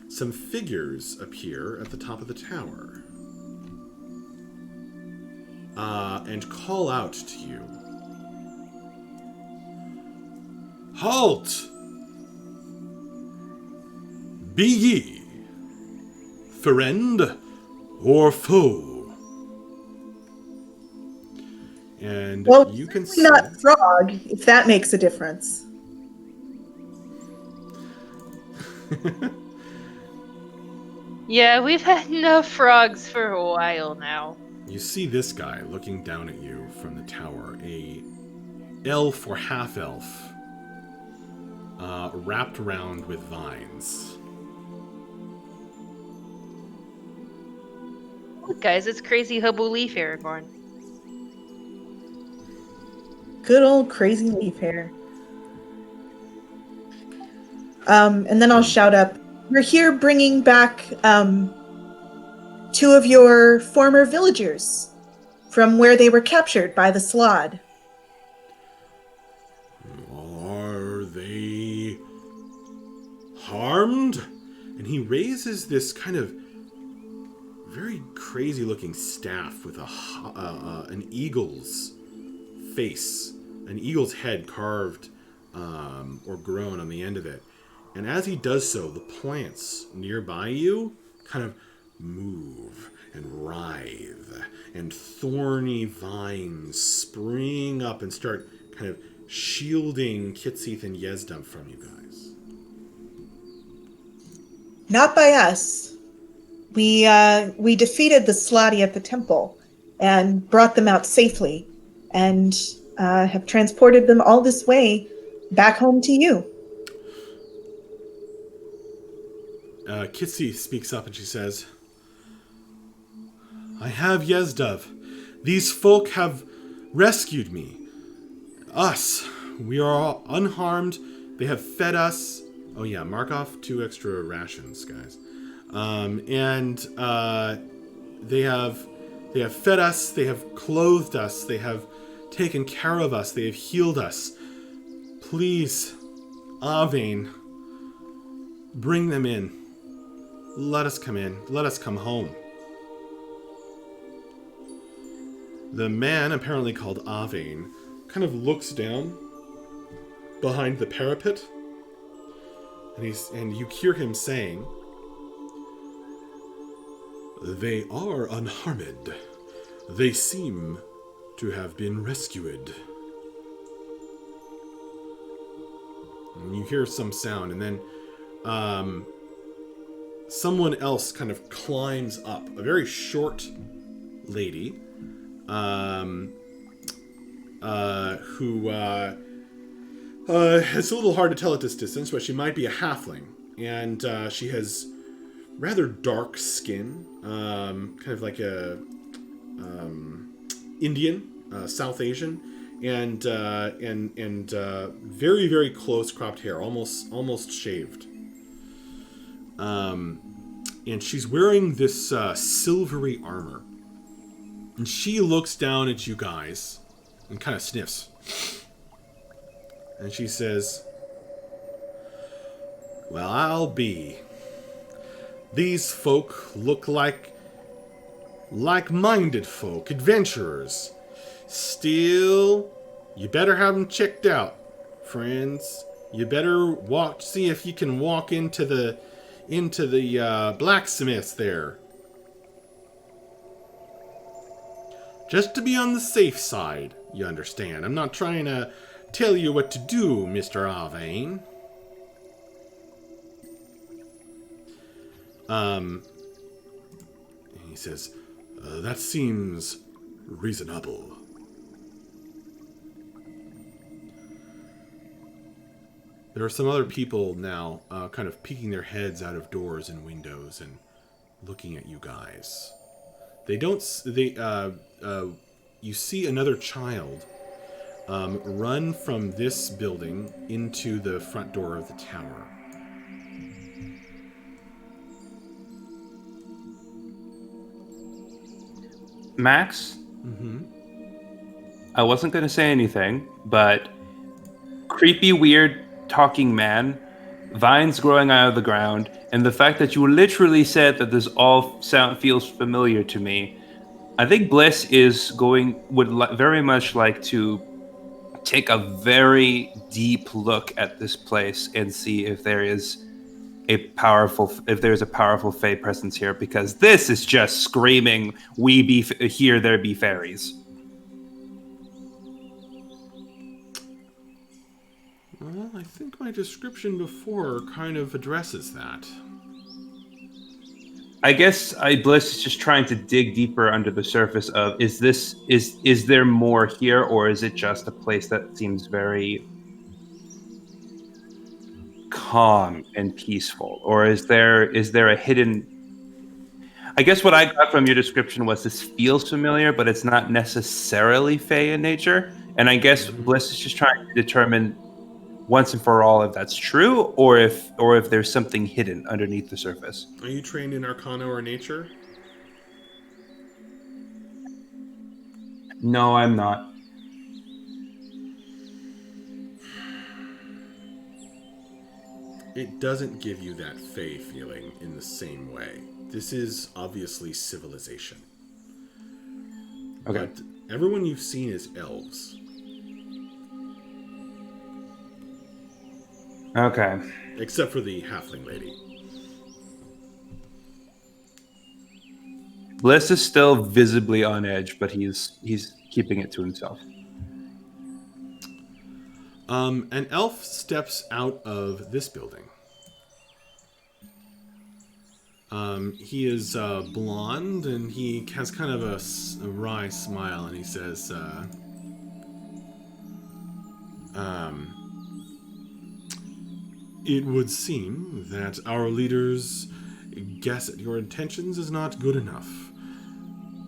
some figures appear at the top of the tower and call out to you. Halt! Be ye friend or foe? And Well, you can it's not frog, if that makes a difference. Yeah, we've had enough frogs for a while now. You see this guy looking down at you from the tower, a elf or half-elf, wrapped around with vines. Look, guys, it's crazy Hobo Leaf Aragorn. Good old crazy leaf hair. And then I'll shout up, we're here bringing back two of your former villagers from where they were captured by the Slod. Are they harmed? And he raises this kind of very crazy-looking staff with an eagle's face, an eagle's head carved or grown on the end of it. And as he does so, the plants nearby you kind of move and writhe, and thorny vines spring up and start kind of shielding Kitsith and Yezdam from you guys. Not by us. We defeated the Slotty at the temple and brought them out safely, and have transported them all this way back home to you. Kitsith speaks up and she says, I have Yezdav. These folk have rescued me. Us. We are all unharmed. They have fed us. Oh yeah, mark off 2 extra rations, guys. They have fed us. They have clothed us. They have taken care of us. They have healed us. Please, Avane, bring them in. Let us come in. Let us come home. The man, apparently called Avane, kind of looks down behind the parapet, and you hear him saying, They are unharmed. They seem to have been rescued. And you hear some sound, and then someone else kind of climbs up. A very short lady who it's a little hard to tell at this distance, but she might be a halfling. And she has rather dark skin, kind of like a Indian, South Asian, and very, very close cropped hair, almost shaved. And she's wearing this silvery armor. And she looks down at you guys and kind of sniffs. And she says, Well, I'll be. These folk look like like-minded folk, adventurers. Still, you better have them checked out, friends. You better see if you can walk into the blacksmiths there. Just to be on the safe side, you understand. I'm not trying to tell you what to do, Mr. Arvane. He says, that seems reasonable. There are some other people now kind of peeking their heads out of doors and windows and looking at you guys. You see another child run from this building into the front door of the tower. Max? Mm-hmm. I wasn't going to say anything, but creepy, weird talking man, vines growing out of the ground, and the fact that you literally said that this all feels familiar to me. I think Bliss would very much like to take a very deep look at this place and see if there's a powerful fey presence here, because this is just screaming, "We be here, there be fairies." Well, I think my description before kind of addresses that. I guess Bliss is just trying to dig deeper under the surface of is there more here, or is it just a place that seems very calm and peaceful, or is there a hidden? I guess what I got from your description was this feels familiar, but it's not necessarily fey in nature. And I guess Bliss is just trying to determine once and for all if that's true, or if there's something hidden underneath the surface. Are you trained in Arcana or Nature? No, I'm not. It doesn't give you that fey feeling in the same way. This is obviously civilization. Okay. But everyone you've seen is elves. Okay. Except for the halfling lady. Bliss is still visibly on edge, but he's keeping it to himself. An elf steps out of this building. He is blonde, and he has kind of a wry smile, and he says, it would seem that our leader's guess at your intentions is not good enough.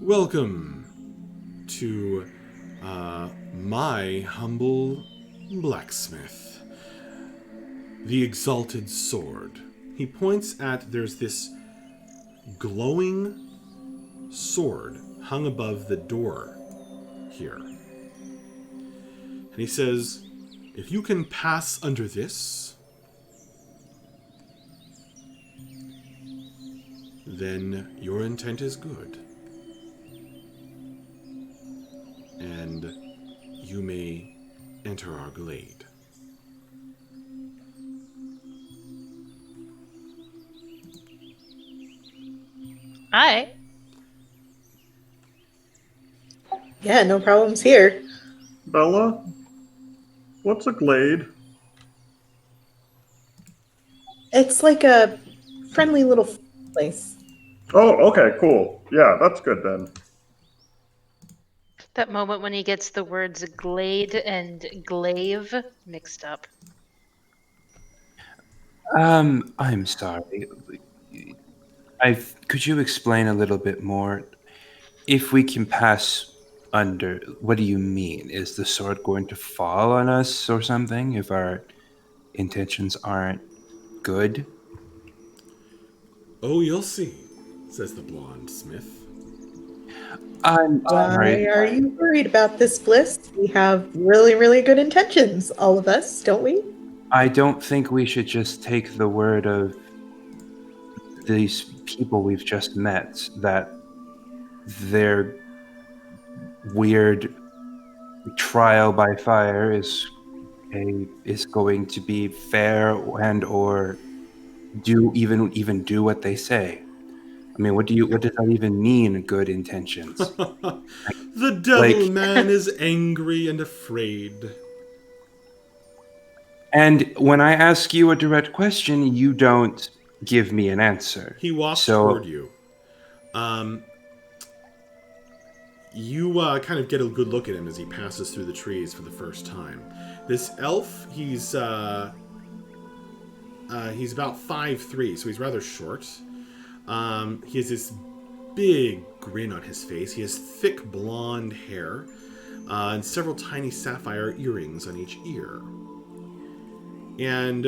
Welcome to my humble blacksmith, the Exalted Sword. He points at, there's this glowing sword hung above the door here. And he says, if you can pass under this, then your intent is good. And you may enter our glade. Hi. Yeah, no problems here. Bella, what's a glade? It's like a friendly little place. Oh, okay, cool. Yeah, that's good then. That moment when he gets the words glade and glaive mixed up. I'm sorry. Could you explain a little bit more? If we can pass under, what do you mean? Is the sword going to fall on us or something if our intentions aren't good? Oh, you'll see, says the blonde smith. I'm sorry. Why are you worried about this, Bliss? We have really, really good intentions, all of us, don't we? I don't think we should just take the word of these people we've just met that their weird trial by fire is say is going to be fair and or do even do what they say. I mean, what does that even mean, good intentions? The devil Like, man is angry and afraid. and when I ask you a direct question, you don't give me an answer. He walks So toward you. You kind of get a good look at him as he passes through the trees for the first time. This elf, he's about 5'3", so he's rather short. He has this big grin on his face. He has thick blonde hair and several tiny sapphire earrings on each ear. And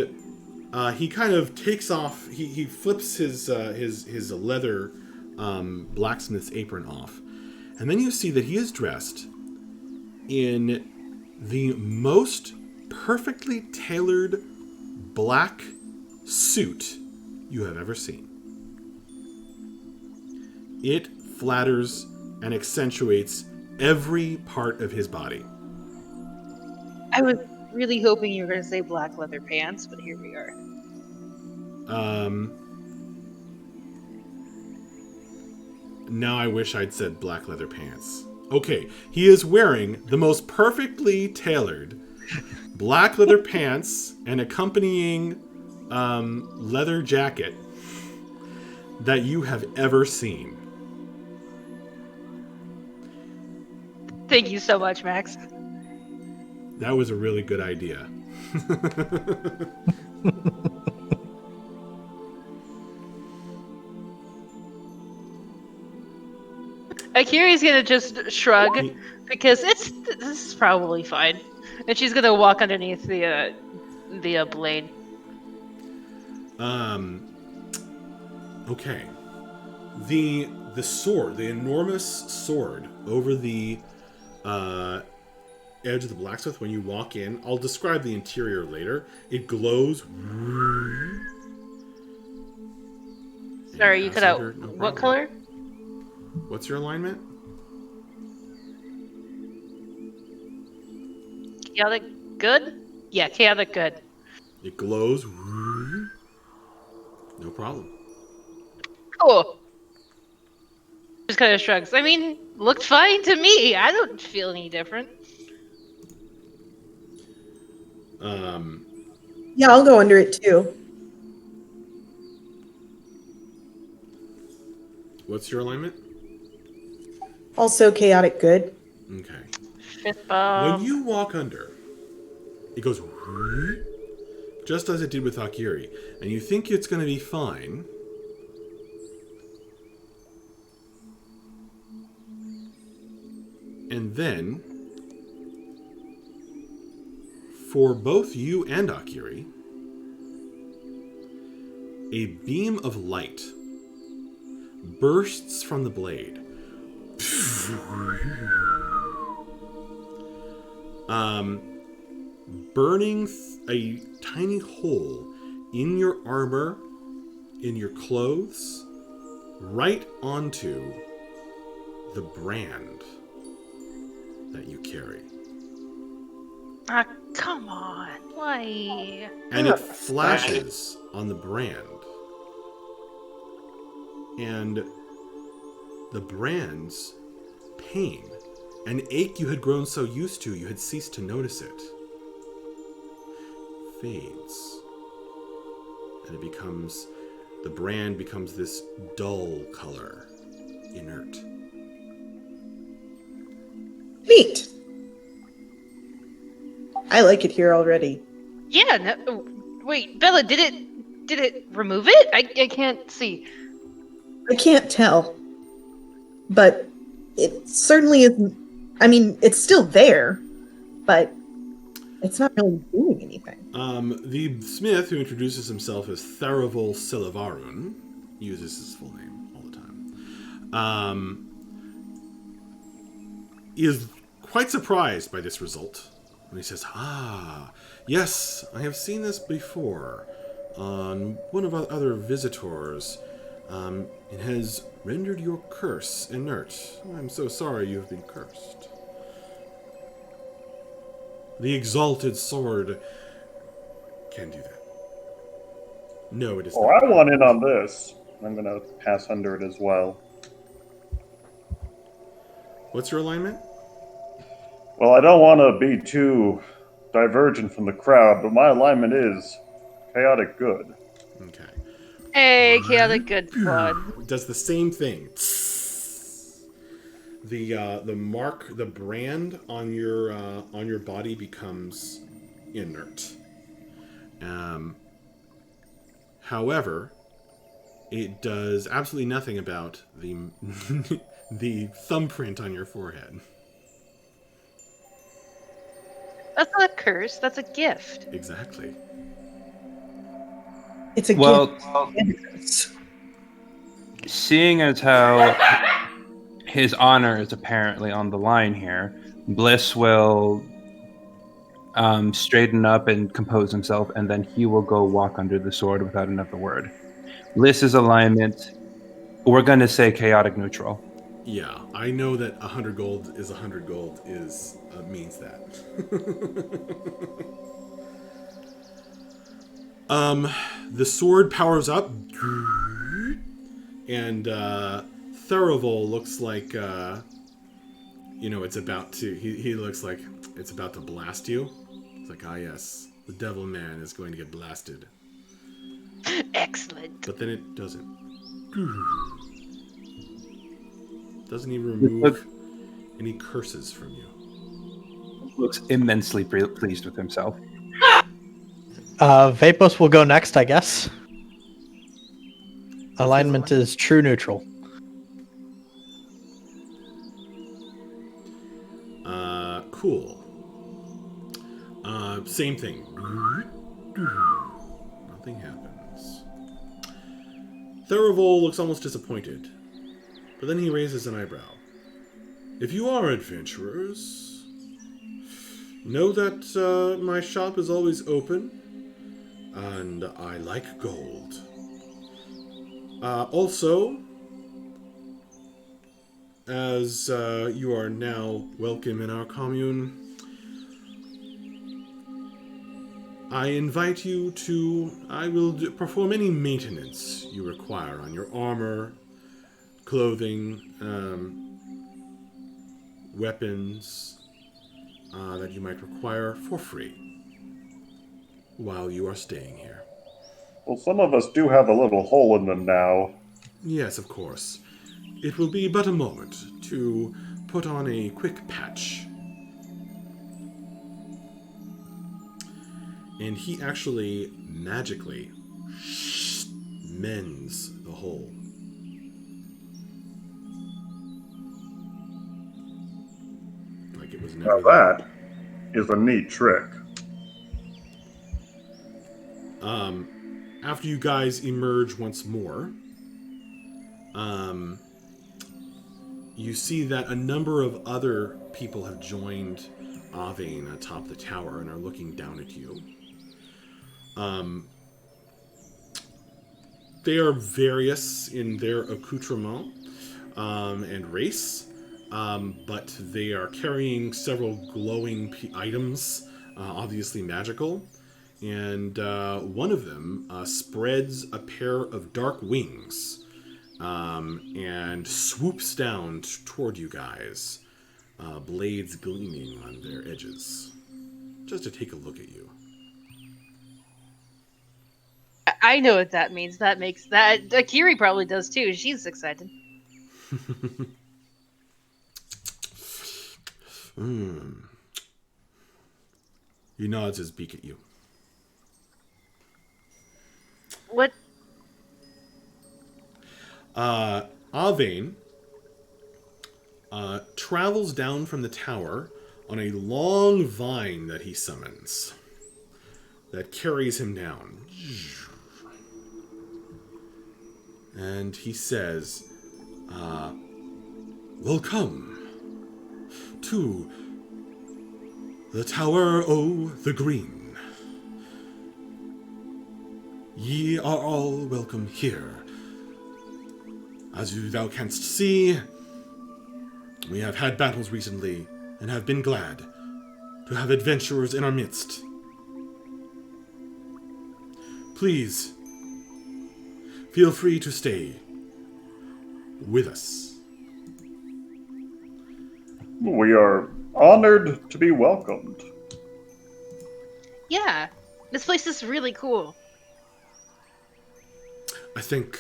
he kind of takes off. He flips his leather blacksmith's apron off, and then you see that he is dressed in the most perfectly tailored black suit you have ever seen. It flatters and accentuates every part of his body. I was really hoping you were going to say black leather pants, but here we are. Now I wish I'd said black leather pants. Okay, he is wearing the most perfectly tailored black leather pants and accompanying leather jacket that you have ever seen. Thank you so much, Max. That was a really good idea. Akiri's gonna just shrug because this is probably fine, and she's gonna walk underneath the blade. Okay. The sword, the enormous sword over the edge of the blacksmith when you walk in. I'll describe the interior later. It glows. Sorry, you cut out. No What problem. color? What's your alignment? Chaotic good? Yeah, chaotic good. It glows. No problem. Cool. Just kind of shrugs. I mean, looked fine to me. I don't feel any different. Yeah, I'll go under it too. What's your alignment? Also chaotic good. Okay. Fist bump. When you walk under, it goes just as it did with Akiri, and you think it's going to be fine. And then, for both you and Akiri, a beam of light bursts from the blade. Burning a tiny hole in your armor, in your clothes, right onto the brand that you carry. Ah, come on. Why? And it flashes on the brand. And the brand's pain, an ache you had grown so used to, you had ceased to notice it, fades. And it becomes, the brand becomes this dull color, inert. Neat. I like it here already. Yeah. No, wait, Bella, did it remove it? I can't see. I can't tell. But it certainly isn't. I mean, it's still there, but it's not really doing anything. The smith, who introduces himself as Theraval Silavarun, uses his full name all the time, is quite surprised by this result. And he says, yes, I have seen this before on one of our other visitors. It has rendered your curse inert. I'm so sorry you have been cursed. The exalted sword can do that. No, it is Oh, not. I want in on this. I'm gonna pass under it as well. What's your alignment? Well, I don't want to be too divergent from the crowd, but my alignment is chaotic good. Okay. Hey, chaotic good squad. It does the same thing. The mark, the brand on your body becomes inert. However, it does absolutely nothing about the the thumbprint on your forehead. That's not a curse. That's a gift. Exactly. It's a Well, gift. seeing as how his honor is apparently on the line here, Bliss will straighten up and compose himself, and then he will go walk under the sword without another word. Bliss's alignment, we're going to say chaotic neutral. Yeah, I know that 100 gold is 100 gold is means that. The sword powers up, and Thurival looks like it's about to. He looks like it's about to blast you. It's like, ah, yes, the devil man is going to get blasted. Excellent. But then it doesn't. Doesn't even remove any curses from you. Looks immensely pleased with himself. Vapos will go next, I guess. Alignment is true neutral. Cool. Same thing. Nothing happens. Thurival looks almost disappointed, but then he raises an eyebrow. If you are adventurers, know that my shop is always open, and I like gold. Also, as you are now welcome in our commune, I invite you to... I will perform any maintenance you require on your armor, clothing, weapons that you might require for free while you are staying here. Well, some of us do have a little hole in them now. Yes, of course. It will be but a moment to put on a quick patch. And he actually magically mends the hole. Like it was Now never there. that is a neat trick. After you guys emerge once more, you see that a number of other people have joined Avane atop the tower and are looking down at you. They are various in their accoutrement and race, but they are carrying several glowing items, obviously magical. And one of them spreads a pair of dark wings and swoops down toward you guys, blades gleaming on their edges, just to take a look at you. I know what that means. That makes that Akiri probably does too. She's excited. He nods his beak at you. What? Avane travels down from the tower on a long vine that he summons that carries him down. And he says, welcome to the Tower o' the Green. Ye are all welcome here. As thou canst see, we have had battles recently, and have been glad to have adventurers in our midst. Please, feel free to stay with us. We are honored to be welcomed. Yeah, this place is really cool. I think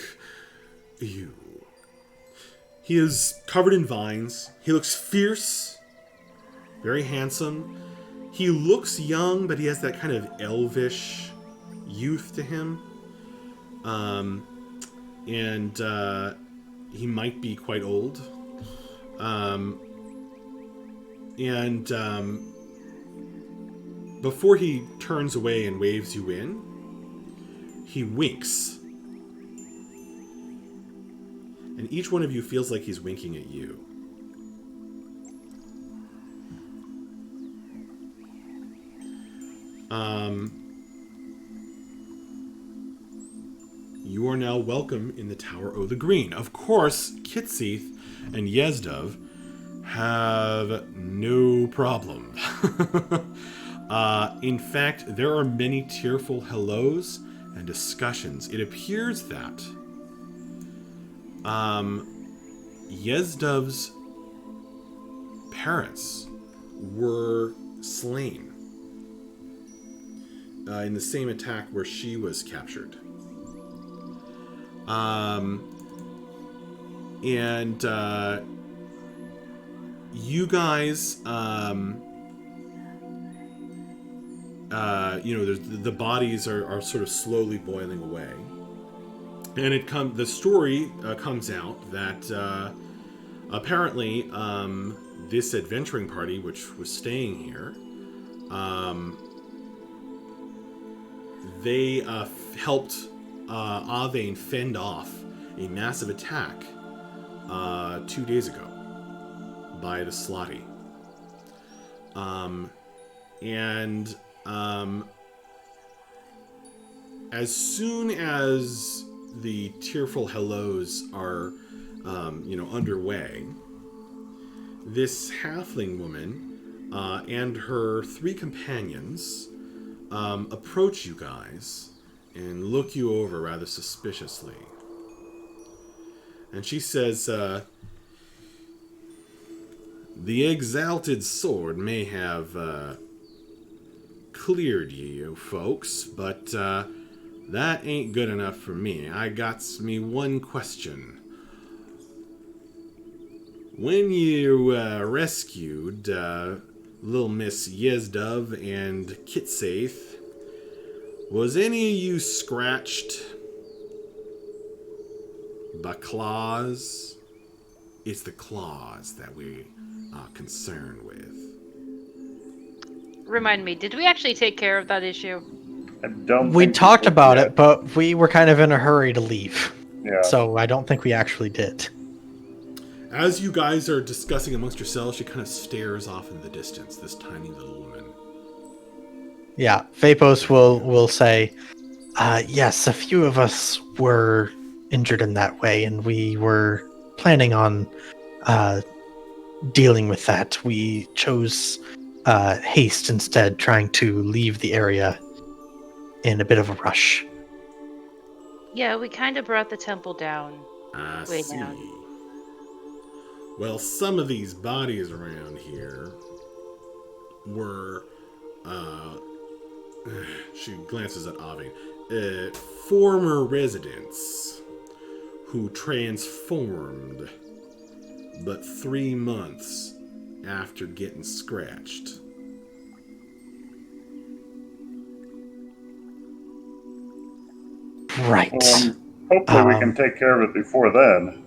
you. He is covered in vines. He looks fierce, very handsome. He looks young, but he has that kind of elvish youth to him. And he might be quite old. Before he turns away and waves you in, he winks. And each one of you feels like he's winking at you. You are now welcome in the Tower of the Green. Of course, Kitseeth and Yezdov have no problem. In fact, there are many tearful hellos and discussions. It appears that Yezdov's parents were slain in the same attack where she was captured. You guys, the bodies are sort of slowly boiling away, and the story comes out that apparently this adventuring party, which was staying here, they helped Avane fend off a massive attack 2 days ago by the Slotty. As soon as the tearful hellos are, underway, this halfling woman and her 3 companions approach you guys and look you over rather suspiciously. And she says, the exalted sword may have cleared you folks, but that ain't good enough for me. I got me one question. When you rescued little Miss Yezdov and Kitseith, was any of you scratched by claws? It's the claws that we are concerned with. Remind me, did we actually take care of that issue? I don't We think talked did about yet. it, but we were kind of in a hurry to leave. Yeah. So I don't think we actually did. As you guys are discussing amongst yourselves, she kind of stares off in the distance, this tiny little woman. Yeah, Vapos will say, yes, a few of us were injured in that way, and we were planning on dealing with that. We chose haste instead, trying to leave the area in a bit of a rush. Yeah, we kind of brought the temple down. I Way see. down. Well, some of these bodies around here were, she glances at Avi, former residents who transformed but 3 months after getting scratched. Right. Hopefully we can take care of it before then.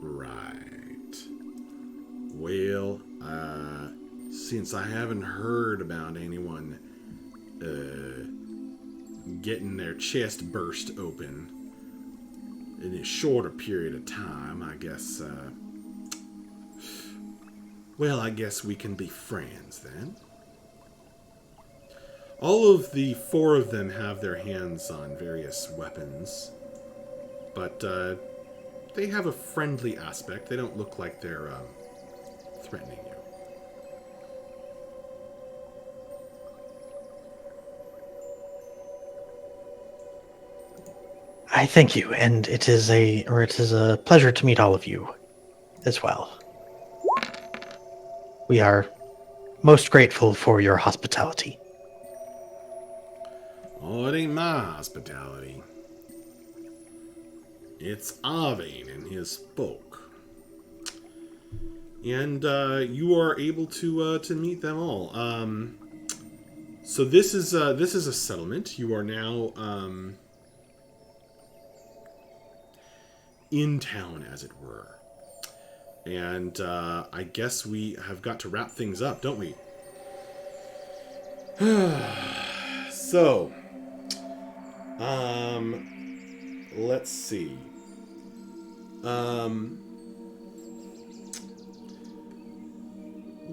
Right. Well, since I haven't heard about anyone getting their chest burst open in a shorter period of time, I guess, I guess we can be friends then. All of the 4 of them have their hands on various weapons, but they have a friendly aspect. They don't look like they're threatening you. I thank you, and it is a pleasure to meet all of you as well. We are most grateful for your hospitality. Oh, it ain't my hospitality. It's Arvain and his folk. And you are able to meet them all. So this is a settlement. You are now in town, as it were. And I guess we have got to wrap things up, don't we? So, let's see.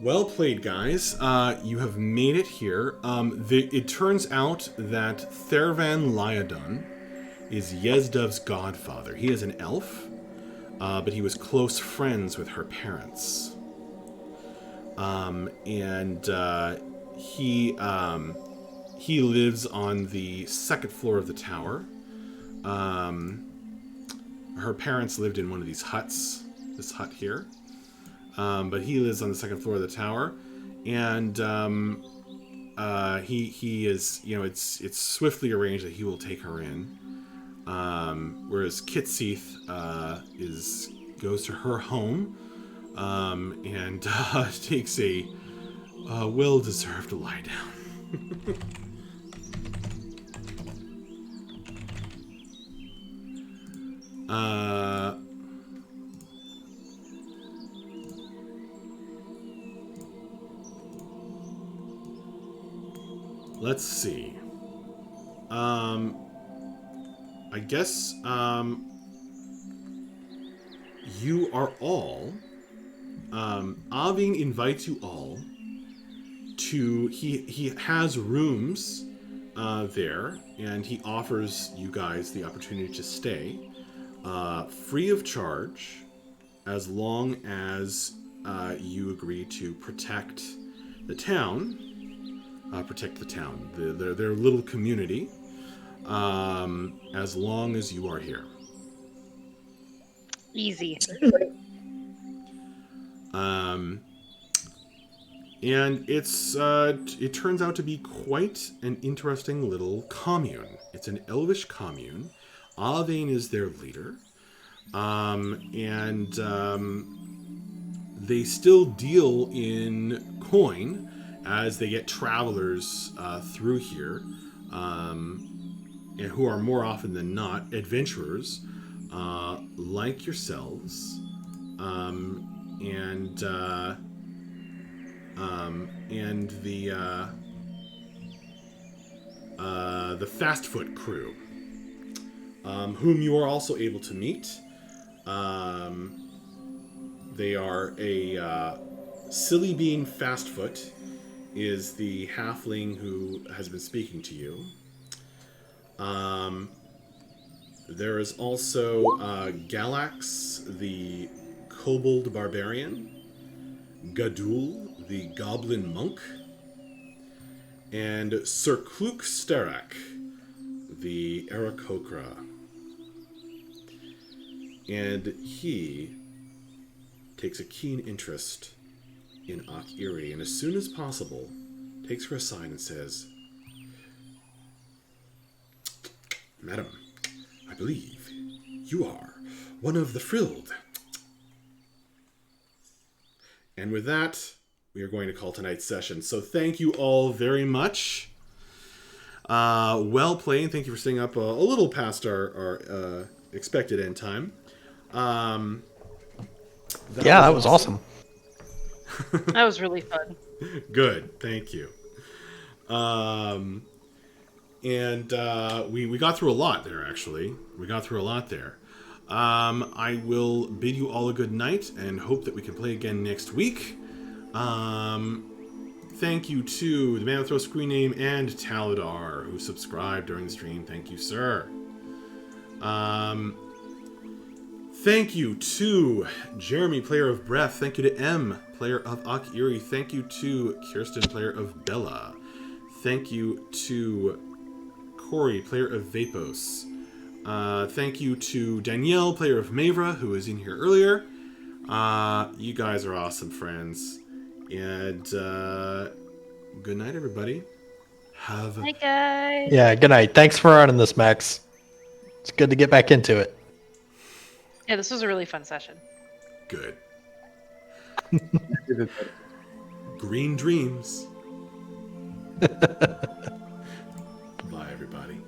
Well played, guys. You have made it here. It turns out that Thervan Lyodon is Yezdov's godfather. He is an elf, but he was close friends with her parents. He lives on the second floor of the tower. Her parents lived in one of these huts, this hut here. But he lives on the second floor of the tower, and he is, it's swiftly arranged that he will take her in. Whereas Kitseeth goes to her home, and takes a well-deserved lie down. Let's see. I guess you are all. Aving invites you all to. He has rooms there, and he offers you guys the opportunity to stay free of charge, as long as you agree to protect the town. Their little community, as long as you are here. Easy. And it turns out to be quite an interesting little commune. It's an elvish commune. Alvain is their leader. They still deal in coin as they get travelers through here, and who are more often than not adventurers like yourselves, and the Fast Foot crew, whom you are also able to meet. They are a Silly Bean Fastfoot is the halfling who has been speaking to you. There is also Galax, the kobold barbarian, Gadul, the goblin monk, and Sir Kluk Sterak, the Aarakocra. And he takes a keen interest in Ak-Iri, and as soon as possible, takes her aside and says, "Madam, I believe you are one of the Frilled." And with that, we are going to call tonight's session. So thank you all very much. Well played. Thank you for staying up a little past our expected end time. That was awesome. That was really fun. Good, thank you. We got through a lot there, actually. I will bid you all a good night and hope that we can play again next week. Thank you to the man with the screen name and Taladar, who subscribed during the stream. Thank you, sir. Thank you to Jeremy, player of Breath. Thank you to M, player of Ak-Iri. Thank you to Kirsten, player of Bella. Thank you to Corey, player of Vapos. Thank you to Danielle, player of Mavra, who was in here earlier. You guys are awesome friends. And good night, everybody. Have Hi guys. Yeah, good night. Thanks for running this, Max. It's good to get back into it. Yeah, this was a really fun session. good. Green dreams. Bye, everybody.